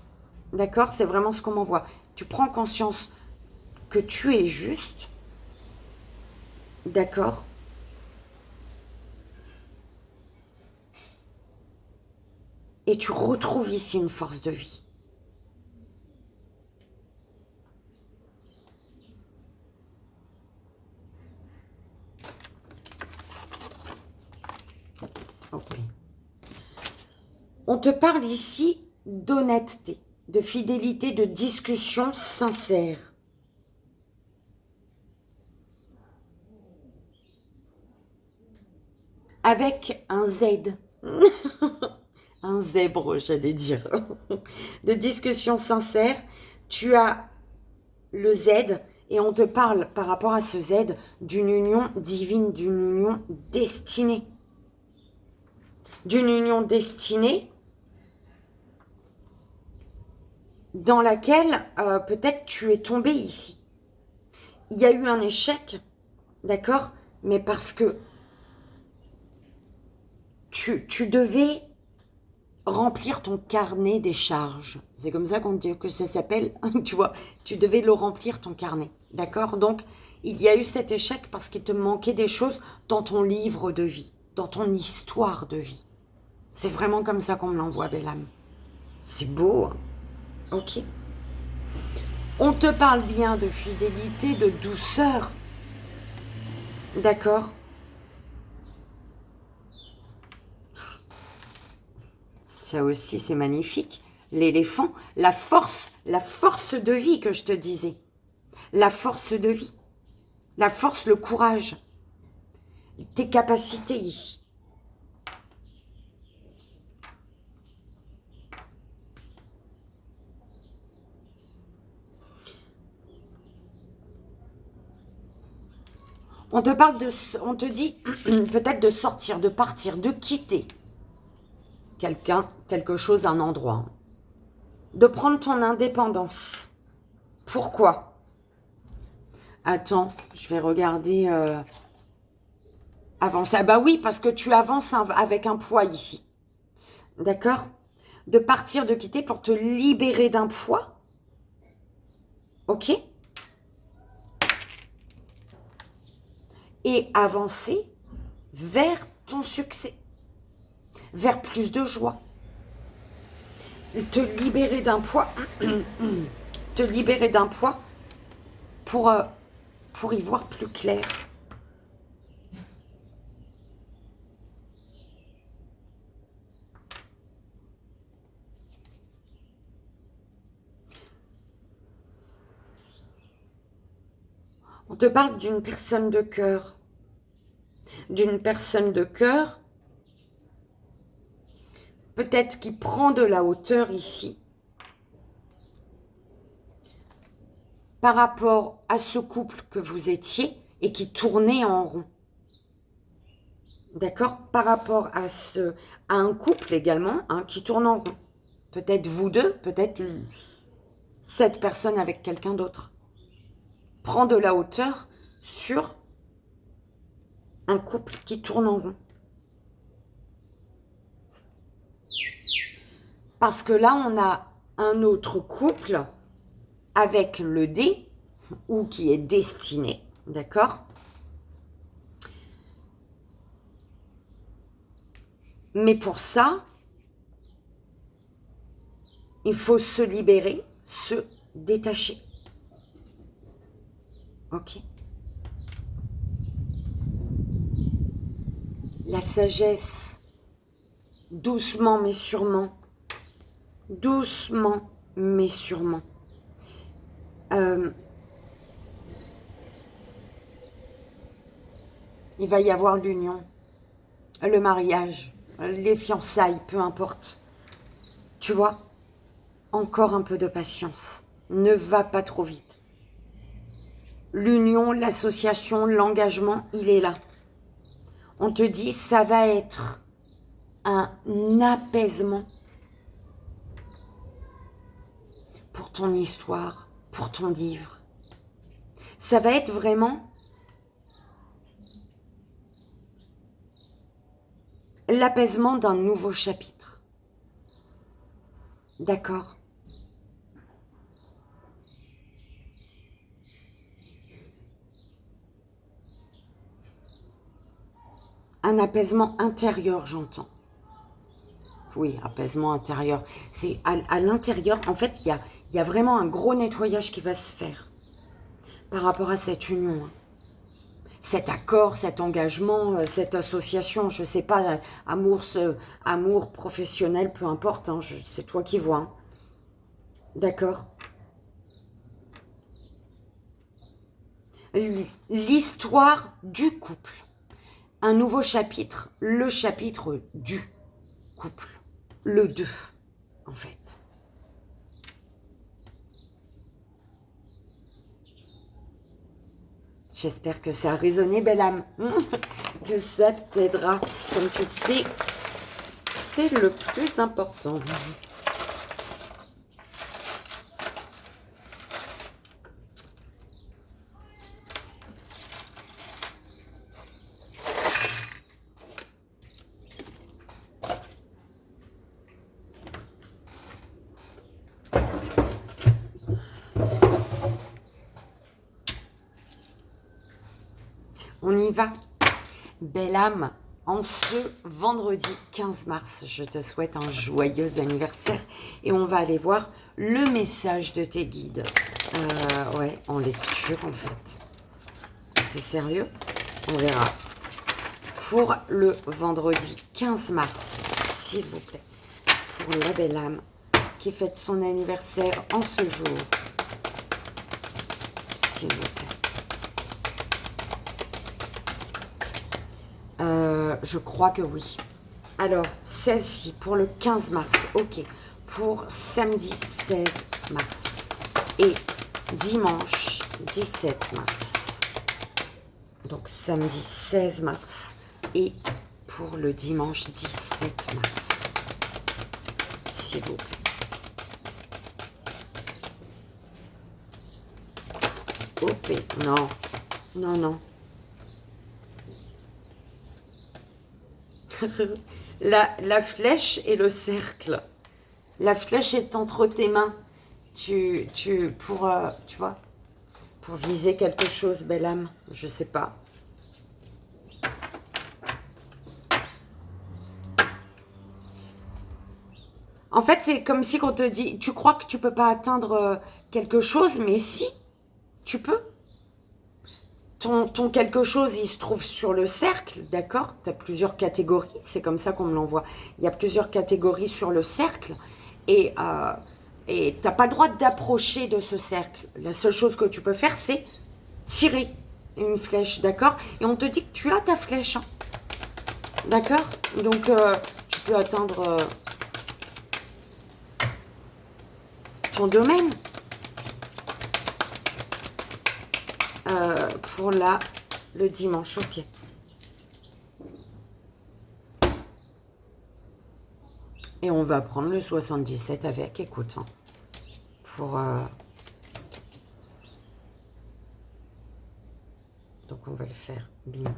d'accord? C'est vraiment ce qu'on m'envoie. Tu prends conscience que tu es juste, d'accord? Et tu retrouves ici une force de vie. Ok. On te parle ici d'honnêteté, de fidélité, de discussion sincère. Avec un Z. Un zèbre, j'allais dire. De discussion sincère, tu as le Z et on te parle par rapport à ce Z d'une union divine, d'une union destinée. D'une union destinée dans laquelle peut-être tu es tombé ici. Il y a eu un échec, d'accord? Mais parce que tu devais remplir ton carnet des charges. C'est comme ça qu'on dit que ça s'appelle, tu vois, tu devais le remplir ton carnet, d'accord? Donc, il y a eu cet échec parce qu'il te manquait des choses dans ton livre de vie, dans ton histoire de vie. C'est vraiment comme ça qu'on me l'envoie, belle âme. C'est beau, hein? Ok. On te parle bien de fidélité, de douceur, d'accord? Ça aussi, c'est magnifique. L'éléphant, la force de vie que je te disais. La force de vie. La force, le courage. Tes capacités ici. On te parle de... On te dit peut-être de sortir, de partir, de quitter quelqu'un, quelque chose, un endroit. De prendre ton indépendance. Pourquoi? Attends, je vais regarder... Avance. Ah bah oui, parce que tu avances avec un poids ici. D'accord? De partir, de quitter pour te libérer d'un poids. Ok? Et avancer vers ton succès. Vers plus de joie. Te libérer d'un poids. Te libérer d'un poids pour y voir plus clair. On te parle d'une personne de cœur. D'une personne de cœur, peut-être qui prend de la hauteur ici, par rapport à ce couple que vous étiez et qui tournait en rond. D'accord? Par rapport à un couple également hein, qui tourne en rond. Peut-être vous deux, peut-être cette personne avec quelqu'un d'autre. Prend de la hauteur sur un couple qui tourne en rond. Parce que là, on a un autre couple avec le D, ou qui est destiné, d'accord? Mais pour ça, il faut se libérer, se détacher. Ok? La sagesse, doucement mais sûrement, doucement mais sûrement. Il va y avoir l'union, le mariage, les fiançailles, peu importe. Tu vois, encore un peu de patience. Ne va pas trop vite. L'union, l'association, l'engagement, il est là. On te dit, ça va être un apaisement pour ton histoire, pour ton livre. Ça va être vraiment l'apaisement d'un nouveau chapitre. D'accord? Un apaisement intérieur, j'entends. Oui, apaisement intérieur. C'est à l'intérieur, en fait, il y a vraiment un gros nettoyage qui va se faire par rapport à cette union. Cet accord, cet engagement, cette association, je ne sais pas, amour professionnel, peu importe, hein, c'est toi qui vois. Hein. D'accord? L'histoire du couple. Un nouveau chapitre, le chapitre du couple. Le 2, en fait. J'espère que ça a résonné, belle âme. Que ça t'aidera. Comme tu le sais, c'est le plus important. On y va. Belle âme, en ce vendredi 15 mars, je te souhaite un joyeux anniversaire. Et on va aller voir le message de tes guides. Ouais, en lecture en fait. C'est sérieux? On verra. Pour le vendredi 15 mars, s'il vous plaît. Pour la belle âme qui fête son anniversaire en ce jour. S'il vous plaît. Je crois que oui. Alors, celle-ci, pour le 15 mars, ok. Pour samedi 16 mars et dimanche 17 mars. Donc, samedi 16 mars et pour le dimanche 17 mars. S'il vous plaît. Ok, non, non, non. La flèche et le cercle. La flèche est entre tes mains. Tu vois, pour viser quelque chose, belle âme. Je sais pas. En fait, c'est comme si on te dit, tu crois que tu peux pas atteindre quelque chose, mais si, tu peux. Ton quelque chose, il se trouve sur le cercle, d'accord? Tu as plusieurs catégories, c'est comme ça qu'on me l'envoie. Il y a plusieurs catégories sur le cercle et tu n'as pas le droit d'approcher de ce cercle. La seule chose que tu peux faire, c'est tirer une flèche, d'accord? Et on te dit que tu as ta flèche, hein, d'accord? Donc, tu peux atteindre ton domaine. Pour le dimanche, ok. Et on va prendre le 77 avec, écoute, hein, pour... Donc on va le faire, bim.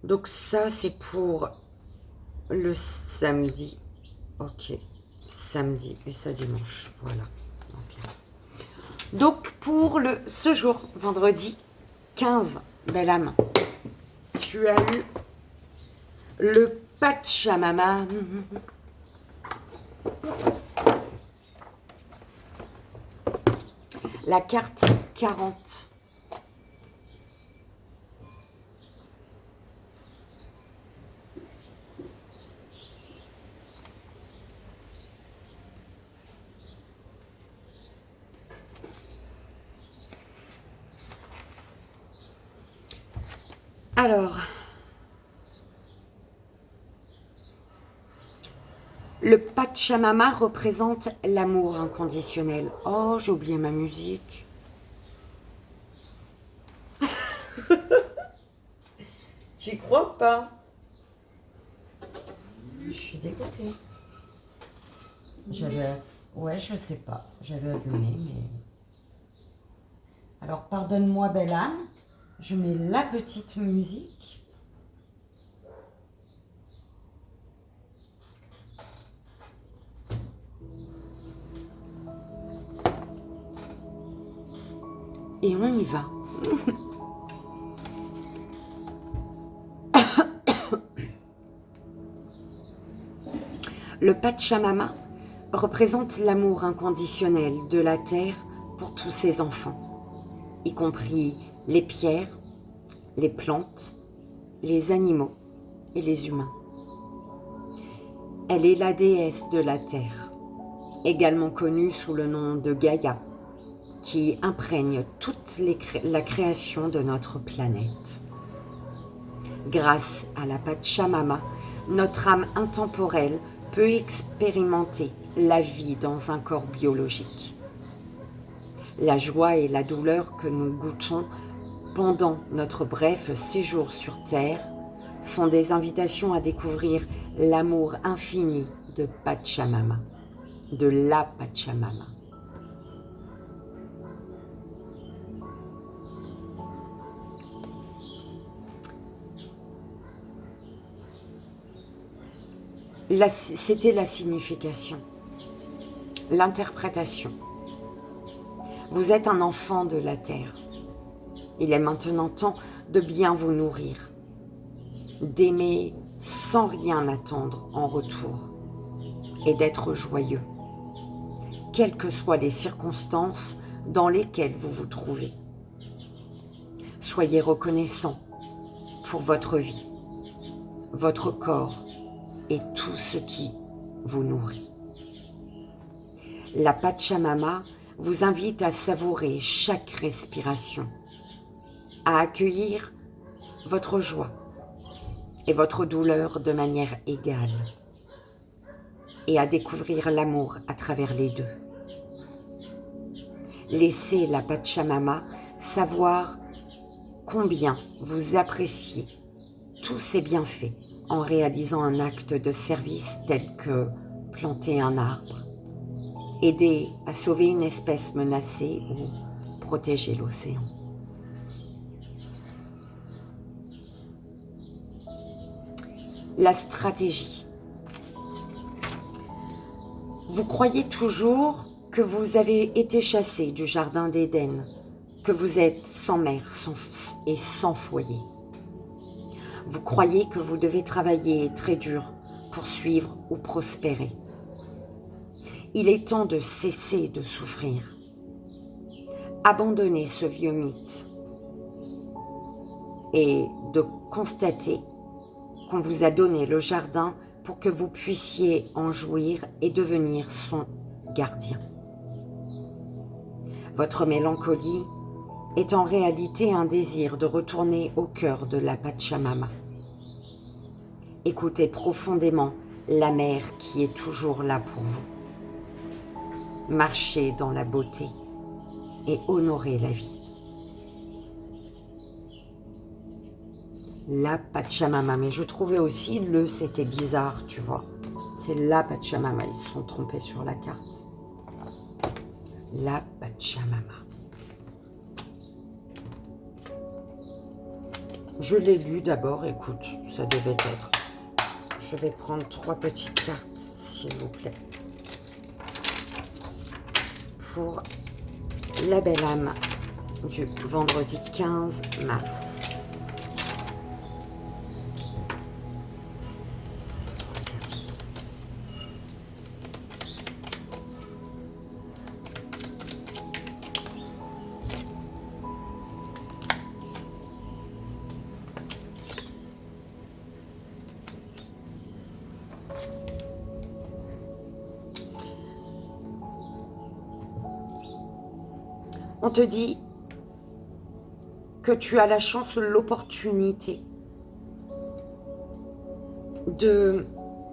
Donc ça c'est pour le samedi, ok. Samedi et ça dimanche, voilà. Okay. Donc pour ce jour, vendredi 15, belle âme, tu as eu le Pachamama. La carte 40. Alors, le Pachamama représente l'amour inconditionnel. Oh, j'ai oublié ma musique. Tu y crois ou pas? Je suis dégoûtée. Ouais, je sais pas. J'avais allumé, mais... Alors, pardonne-moi, belle âme. Je mets la petite musique. Et on y va. Le Pachamama représente l'amour inconditionnel de la terre pour tous ses enfants, y compris les pierres, les plantes, les animaux et les humains. Elle est la déesse de la terre, également connue sous le nom de Gaïa, qui imprègne toute la création de notre planète. Grâce à la Pachamama, notre âme intemporelle peut expérimenter la vie dans un corps biologique. La joie et la douleur que nous goûtons pendant notre bref séjour sur Terre sont des invitations à découvrir l'amour infini de Pachamama, de la Pachamama. C'était la signification, l'interprétation. Vous êtes un enfant de la terre. Il est maintenant temps de bien vous nourrir, d'aimer sans rien attendre en retour et d'être joyeux, quelles que soient les circonstances dans lesquelles vous vous trouvez. Soyez reconnaissant pour votre vie, votre corps et tout ce qui vous nourrit. La Pachamama vous invite à savourer chaque respiration, à accueillir votre joie et votre douleur de manière égale et à découvrir l'amour à travers les deux. Laissez la Pachamama savoir combien vous appréciez tous ces bienfaits en réalisant un acte de service tel que planter un arbre, aider à sauver une espèce menacée ou protéger l'océan. La stratégie. Vous croyez toujours que vous avez été chassé du jardin d'Éden, que vous êtes sans mère et sans foyer. Vous croyez que vous devez travailler très dur pour suivre ou prospérer. Il est temps de cesser de souffrir. Abandonnez ce vieux mythe et de constater qu'on vous a donné le jardin pour que vous puissiez en jouir et devenir son gardien. Votre mélancolie est en réalité un désir de retourner au cœur de la Pachamama. Écoutez profondément la mère qui est toujours là pour vous. Marchez dans la beauté et honorez la vie. La Pachamama, mais je trouvais aussi c'était bizarre, tu vois. C'est la Pachamama, ils se sont trompés sur la carte. La Pachamama. Je l'ai lu d'abord, écoute, ça devait être. Je vais prendre 3 petites cartes, s'il vous plaît. Pour la belle âme du vendredi 15 mars. On te dit que tu as la chance, l'opportunité de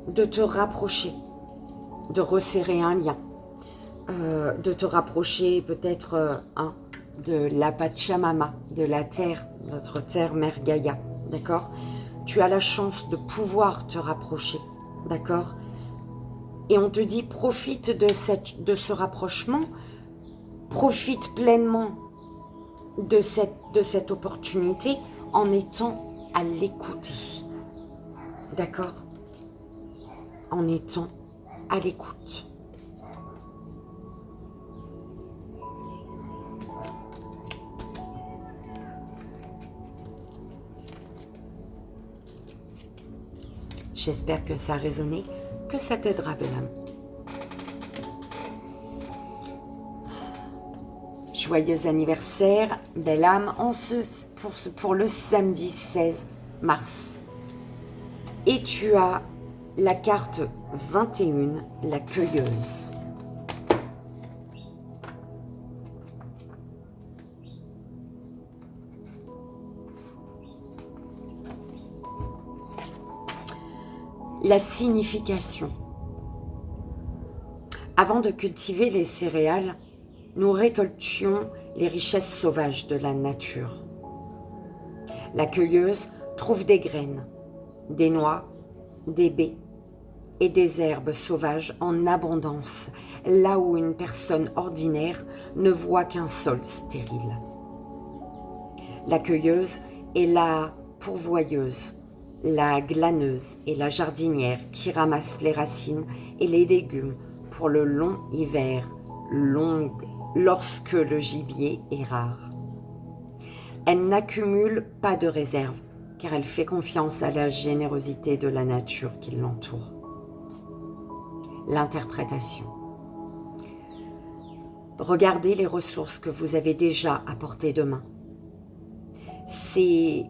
te rapprocher, de resserrer un lien, de te rapprocher peut-être de la Pachamama, de la terre, notre terre mère Gaïa, d'accord? Tu as la chance de pouvoir te rapprocher, d'accord? Et on te dit, profite de ce rapprochement, profite pleinement de cette opportunité en étant à l'écoute ici. D'accord? En étant à l'écoute. J'espère que ça a résonné, que ça t'aidera, belle âme. Joyeux anniversaire, belle âme, pour le samedi 16 mars. Et tu as la carte 21, la cueilleuse. La signification. Avant de cultiver les céréales, nous récoltions les richesses sauvages de la nature. La cueilleuse trouve des graines, des noix, des baies et des herbes sauvages en abondance, là où une personne ordinaire ne voit qu'un sol stérile. La cueilleuse est la pourvoyeuse, la glaneuse et la jardinière qui ramasse les racines et les légumes pour le long hiver, lorsque le gibier est rare. Elle n'accumule pas de réserve, car elle fait confiance à la générosité de la nature qui l'entoure. L'interprétation. Regardez les ressources que vous avez déjà à portée de main. C'est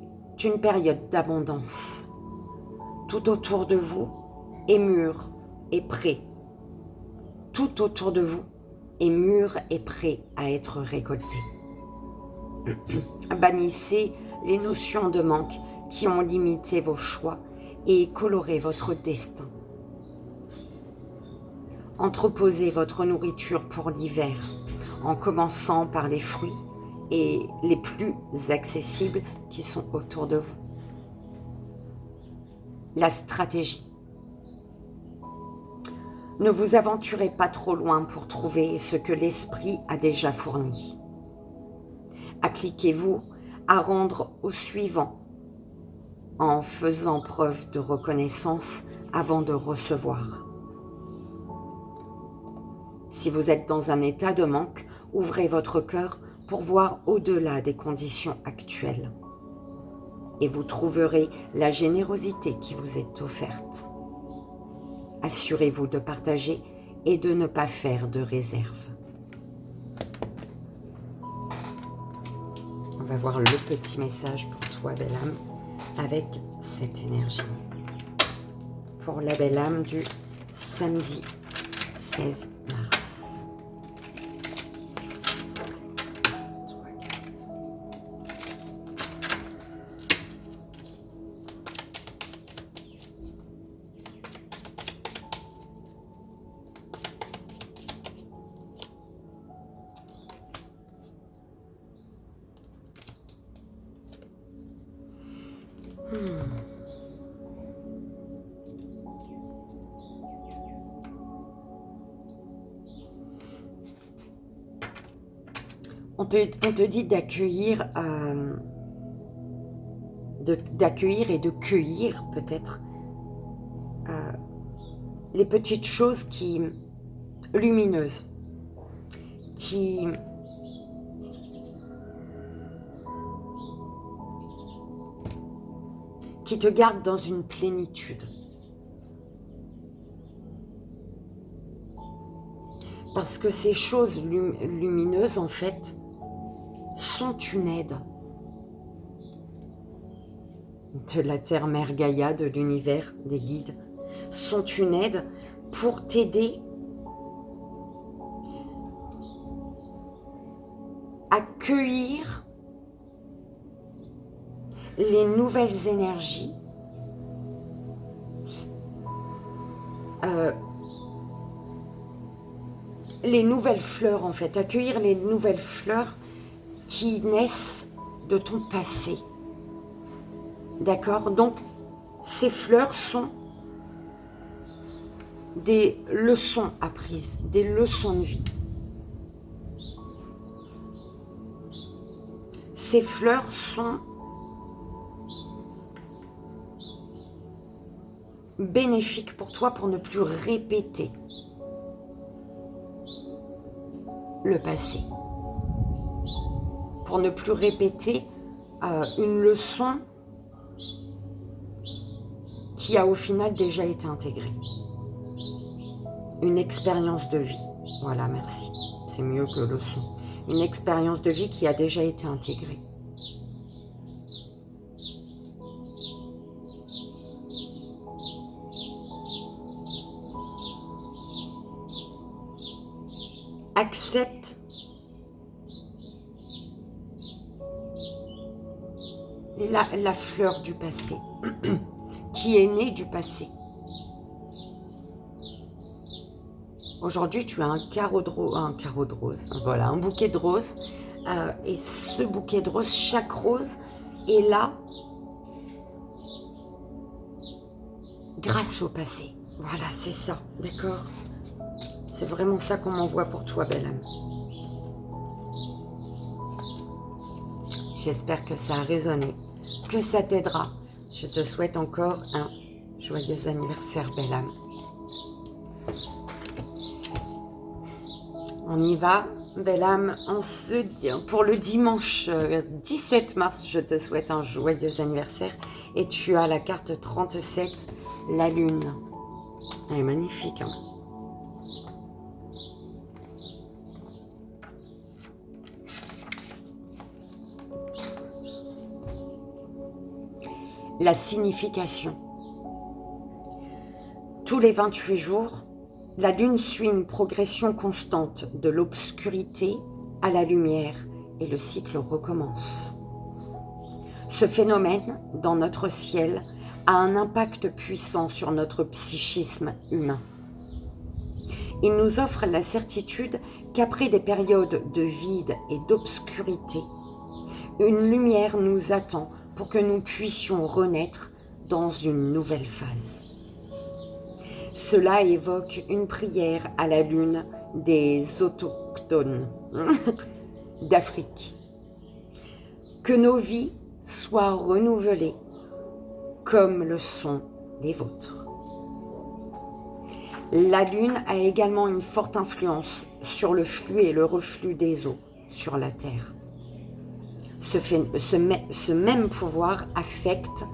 une période d'abondance. Tout autour de vous est mûr et prêt. Tout autour de vous est mûr et prêt à être récolté. Bannissez les notions de manque qui ont limité vos choix et coloré votre destin. Entreposez votre nourriture pour l'hiver, en commençant par les fruits et les plus accessibles qui sont autour de vous. La stratégie. Ne vous aventurez pas trop loin pour trouver ce que l'esprit a déjà fourni. Appliquez-vous à rendre au suivant en faisant preuve de reconnaissance avant de recevoir. Si vous êtes dans un état de manque, ouvrez votre cœur pour voir au-delà des conditions actuelles. Et vous trouverez la générosité qui vous est offerte. Assurez-vous de partager et de ne pas faire de réserve. On va voir le petit message pour toi, belle âme, avec cette énergie. Pour la belle âme du samedi 16 mars. On te dit d'accueillir et de cueillir peut-être les petites choses lumineuses qui te gardent dans une plénitude. Parce que ces choses lumineuses, en fait, sont une aide de la terre-mère Gaïa, de l'univers, des guides, sont une aide pour t'aider accueillir les nouvelles énergies, les nouvelles fleurs en fait, accueillir les nouvelles fleurs qui naissent de ton passé. D'accord? Donc, ces fleurs sont des leçons apprises, des leçons de vie. Ces fleurs sont bénéfiques pour toi pour ne plus répéter le passé. Pour ne plus répéter une leçon qui a au final déjà été intégrée. Une expérience de vie. Voilà, merci. C'est mieux que leçon. Une expérience de vie qui a déjà été intégrée. Accepte la fleur du passé, qui est née du passé. Aujourd'hui, tu as un carreau de rose, voilà, un bouquet de roses. Et ce bouquet de roses, chaque rose est là grâce au passé. Voilà, c'est ça, d'accord? C'est vraiment ça qu'on m'envoie pour toi, belle âme. J'espère que ça a résonné, que ça t'aidera. Je te souhaite encore un joyeux anniversaire, belle âme. On y va, belle âme. Pour le dimanche 17 mars, je te souhaite un joyeux anniversaire. Et tu as la carte 37, la lune. Elle est magnifique, hein? La signification. Tous les 28 jours, la lune suit une progression constante de l'obscurité à la lumière et le cycle recommence. Ce phénomène, dans notre ciel, a un impact puissant sur notre psychisme humain. Il nous offre la certitude qu'après des périodes de vide et d'obscurité, une lumière nous attend pour que nous puissions renaître dans une nouvelle phase. Cela évoque une prière à la lune des autochtones d'Afrique. Que nos vies soient renouvelées comme le sont les vôtres. La lune a également une forte influence sur le flux et le reflux des eaux sur la Terre. Ce même pouvoir affecte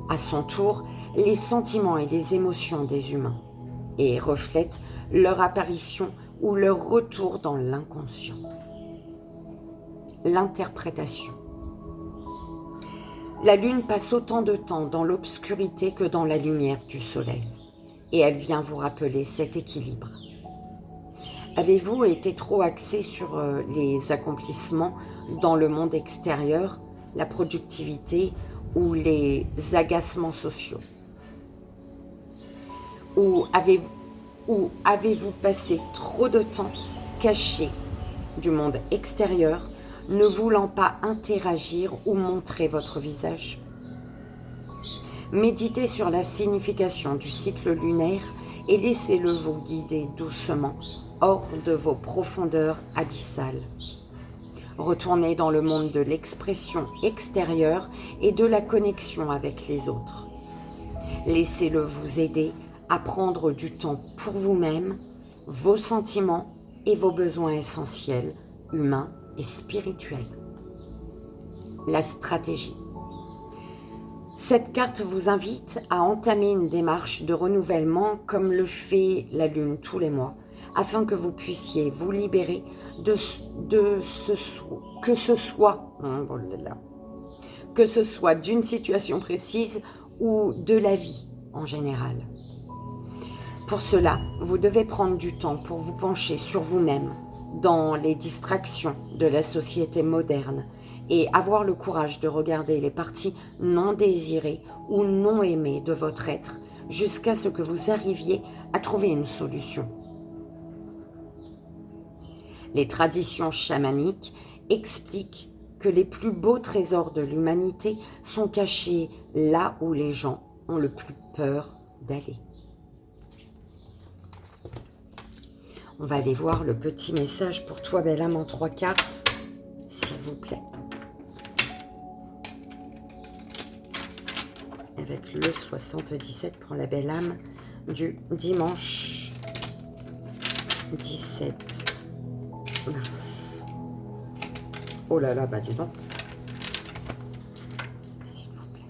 à son tour les sentiments et les émotions des humains et reflète leur apparition ou leur retour dans l'inconscient. L'interprétation. La lune passe autant de temps dans l'obscurité que dans la lumière du soleil et elle vient vous rappeler cet équilibre. Avez-vous été trop axé sur les accomplissements dans le monde extérieur, la productivité ou les agacements sociaux? Ou avez-vous passé trop de temps caché du monde extérieur, ne voulant pas interagir ou montrer votre visage? Méditez sur la signification du cycle lunaire et laissez-le vous guider doucement hors de vos profondeurs abyssales. Retournez dans le monde de l'expression extérieure et de la connexion avec les autres. Laissez-le vous aider à prendre du temps pour vous-même, vos sentiments et vos besoins essentiels, humains et spirituels. La stratégie. Cette carte vous invite à entamer une démarche de renouvellement comme le fait la Lune tous les mois, afin que vous puissiez vous libérer que ce soit d'une situation précise ou de la vie en général. Pour cela, vous devez prendre du temps pour vous pencher sur vous-même, dans les distractions de la société moderne et avoir le courage de regarder les parties non désirées ou non aimées de votre être jusqu'à ce que vous arriviez à trouver une solution. Les traditions chamaniques expliquent que les plus beaux trésors de l'humanité sont cachés là où les gens ont le plus peur d'aller. On va aller voir le petit message pour toi, belle âme, en 3 cartes, s'il vous plaît. Avec le 77 pour la belle âme du dimanche 17 mars. Oh là là, bah dis donc. S'il vous plaît.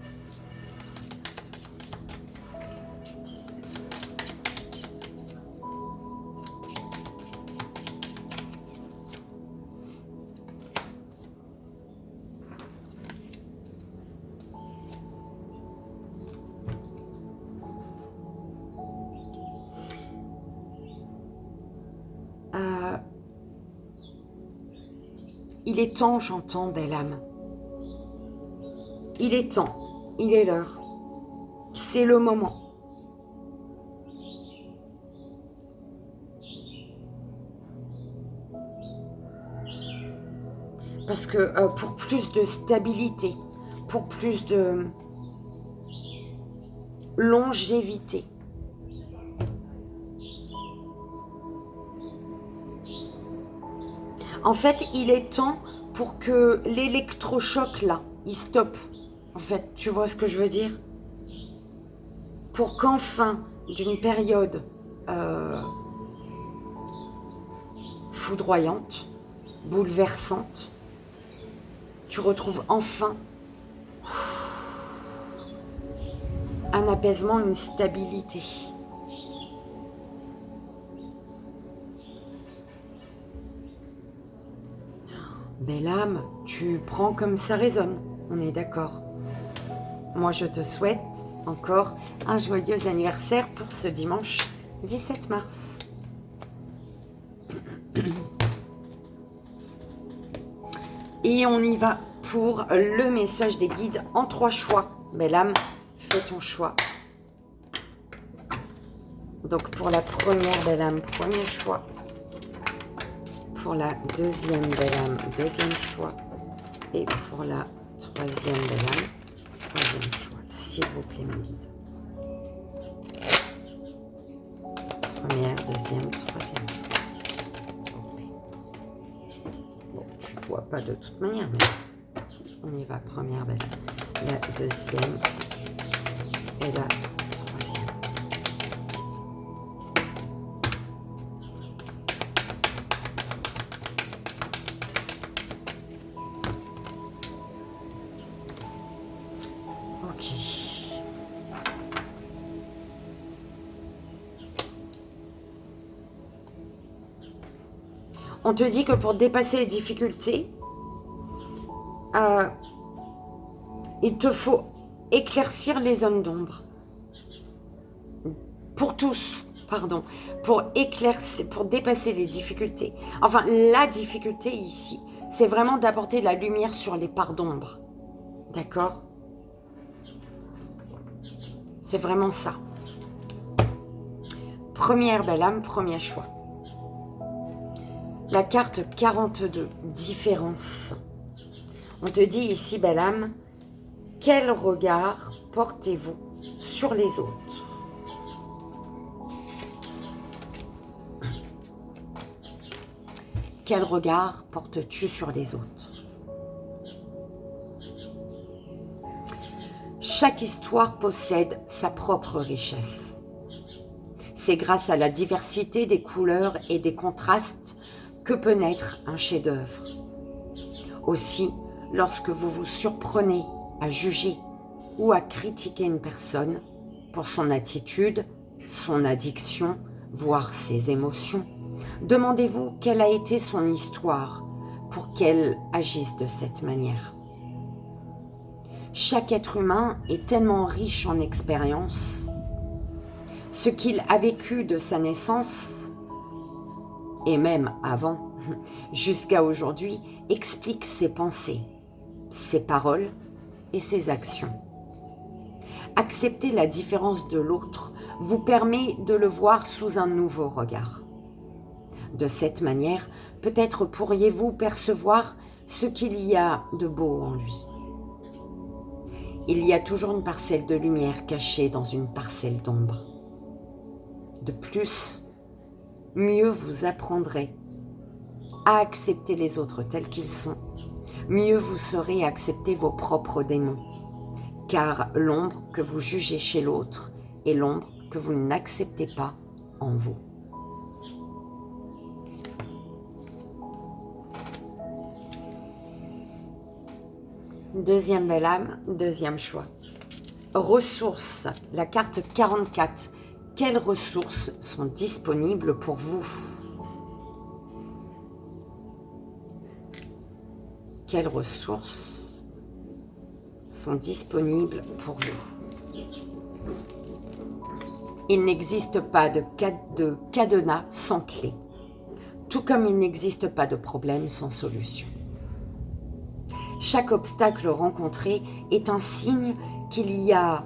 Il est temps, j'entends, belle âme. Il est temps, il est l'heure. C'est le moment. Parce que pour plus de stabilité, pour plus de longévité, en fait, il est temps pour que l'électrochoc, là, il stoppe. En fait, tu vois ce que je veux dire? Pour qu'enfin, d'une période foudroyante, bouleversante, tu retrouves enfin un apaisement, une stabilité. Belle âme, tu prends comme ça résonne, on est d'accord. Moi, je te souhaite encore un joyeux anniversaire pour ce dimanche 17 mars. Et on y va pour le message des guides en 3 choix. Belle âme, fais ton choix. Donc pour la première belle âme, premier choix. Pour la deuxième belle âme, deuxième choix. Et pour la troisième belle âme, troisième choix. S'il vous plaît, mes guides. Première, deuxième, troisième choix. Bon, tu vois pas de toute manière, mais on y va. Première belle âme. La deuxième et la troisième. Ok. On te dit que pour dépasser les difficultés, il te faut éclaircir les zones d'ombre. Pour tous, pardon. Pour éclaircir, pour dépasser les difficultés. Enfin, la difficulté ici, c'est vraiment d'apporter de la lumière sur les parts d'ombre. D'accord ? C'est vraiment ça. Première belle âme, premier choix. La carte 42, différence. On te dit ici, belle âme, quel regard portez-vous sur les autres? Quel regard portes-tu sur les autres? Chaque histoire possède sa propre richesse. C'est grâce à la diversité des couleurs et des contrastes que peut naître un chef-d'œuvre. Aussi, lorsque vous vous surprenez à juger ou à critiquer une personne pour son attitude, son addiction, voire ses émotions, demandez-vous quelle a été son histoire pour qu'elle agisse de cette manière. Chaque être humain est tellement riche en expériences. Ce qu'il a vécu de sa naissance, et même avant, jusqu'à aujourd'hui, explique ses pensées, ses paroles et ses actions. Accepter la différence de l'autre vous permet de le voir sous un nouveau regard. De cette manière, peut-être pourriez-vous percevoir ce qu'il y a de beau en lui. Il y a toujours une parcelle de lumière cachée dans une parcelle d'ombre. De plus, mieux vous apprendrez à accepter les autres tels qu'ils sont, mieux vous saurez accepter vos propres démons. Car l'ombre que vous jugez chez l'autre est l'ombre que vous n'acceptez pas en vous. Deuxième belle âme, deuxième choix. Ressources, la carte 44. Quelles ressources sont disponibles pour vous? Quelles ressources sont disponibles pour vous? Il n'existe pas de cadenas sans clé, tout comme il n'existe pas de problème sans solution. Chaque obstacle rencontré est un signe qu'il y a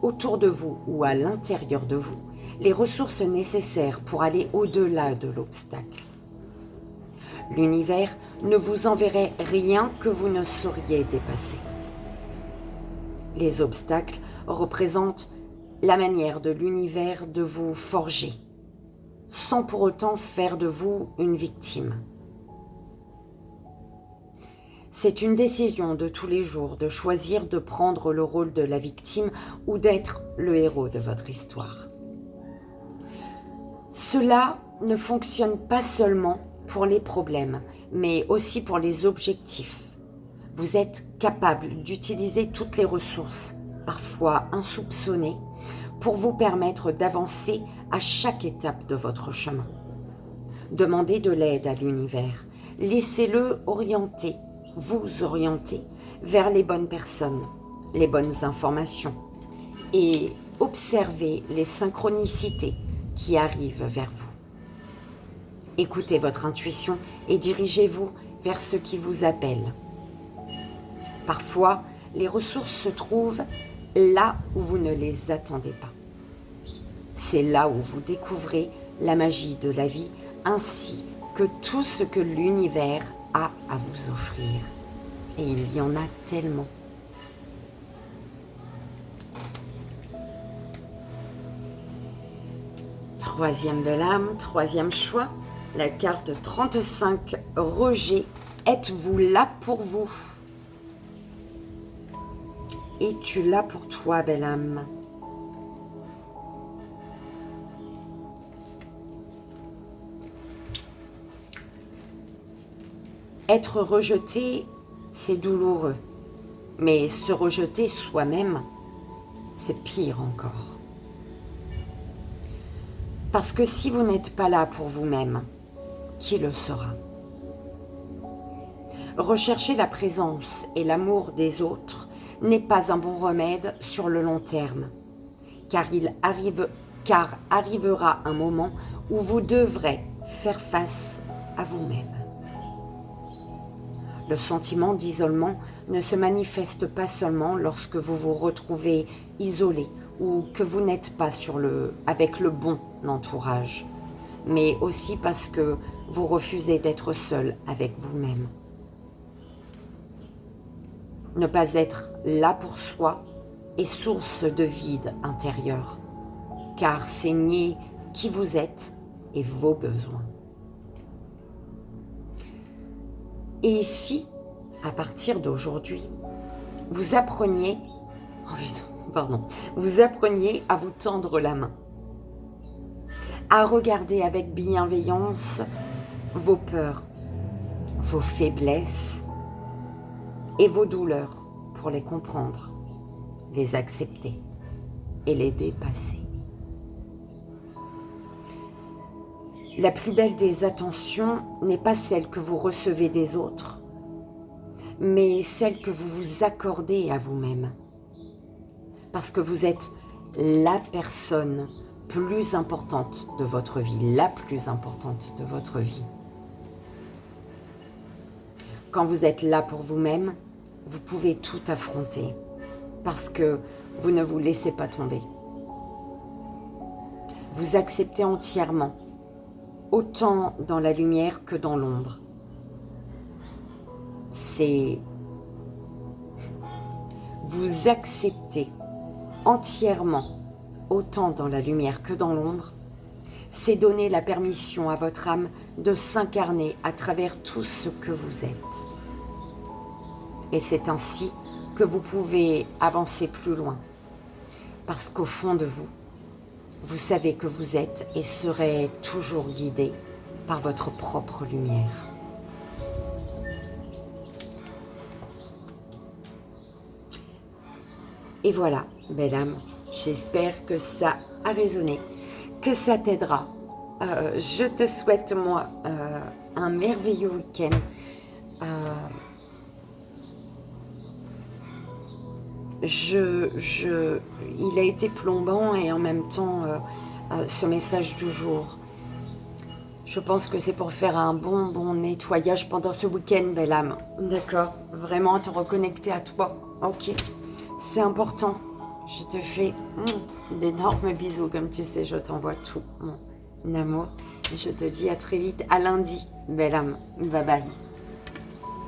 autour de vous ou à l'intérieur de vous les ressources nécessaires pour aller au-delà de l'obstacle. L'univers ne vous enverrait rien que vous ne sauriez dépasser. Les obstacles représentent la manière de l'univers de vous forger, sans pour autant faire de vous une victime. C'est une décision de tous les jours de choisir de prendre le rôle de la victime ou d'être le héros de votre histoire. Cela ne fonctionne pas seulement pour les problèmes, mais aussi pour les objectifs. Vous êtes capable d'utiliser toutes les ressources, parfois insoupçonnées, pour vous permettre d'avancer à chaque étape de votre chemin. Demandez de l'aide à l'univers. Laissez-le vous orienter vers les bonnes personnes, les bonnes informations et observez les synchronicités qui arrivent vers vous. Écoutez votre intuition et dirigez-vous vers ce qui vous appelle. Parfois, les ressources se trouvent là où vous ne les attendez pas. C'est là où vous découvrez la magie de la vie ainsi que tout ce que l'univers a à vous offrir. Et il y en a tellement. Troisième belle âme, troisième choix, la carte 35, rejet. Êtes-vous là pour vous? Es-tu là pour toi, belle âme? Être rejeté, c'est douloureux. Mais se rejeter soi-même, c'est pire encore. Parce que si vous n'êtes pas là pour vous-même, qui le sera? Rechercher la présence et l'amour des autres n'est pas un bon remède sur le long terme, car arrivera un moment où vous devrez faire face à vous-même. Le sentiment d'isolement ne se manifeste pas seulement lorsque vous vous retrouvez isolé ou que vous n'êtes pas avec le bon entourage, mais aussi parce que vous refusez d'être seul avec vous-même. Ne pas être là pour soi est source de vide intérieur, car c'est nier qui vous êtes et vos besoins. Et si, à partir d'aujourd'hui, vous appreniez à vous tendre la main, à regarder avec bienveillance vos peurs, vos faiblesses et vos douleurs pour les comprendre, les accepter et les dépasser. La plus belle des attentions n'est pas celle que vous recevez des autres, mais celle que vous vous accordez à vous-même. Parce que vous êtes la personne plus importante de votre vie, la plus importante de votre vie. quand vous êtes là pour vous-même, vous pouvez tout affronter parce que vous ne vous laissez pas tomber. Vous acceptez entièrement, autant dans la lumière que dans l'ombre. Vous acceptez entièrement, autant dans la lumière que dans l'ombre. C'est donner la permission à votre âme de s'incarner à travers tout ce que vous êtes. Et c'est ainsi que vous pouvez avancer plus loin. Parce qu'au fond de vous, vous savez que vous êtes et serez toujours guidé par votre propre lumière. Et voilà, belle âme, j'espère que ça a résonné, que ça t'aidera. Je te souhaite, moi, un merveilleux week-end. Il a été plombant et en même temps, ce message du jour. Je pense que c'est pour faire un bon nettoyage pendant ce week-end, belle âme. D'accord? Vraiment te reconnecter à toi. Ok. C'est important. Je te fais d'énormes bisous. Comme tu sais, je t'envoie tout mon amour. Je te dis à très vite, à lundi, belle âme. Bye bye.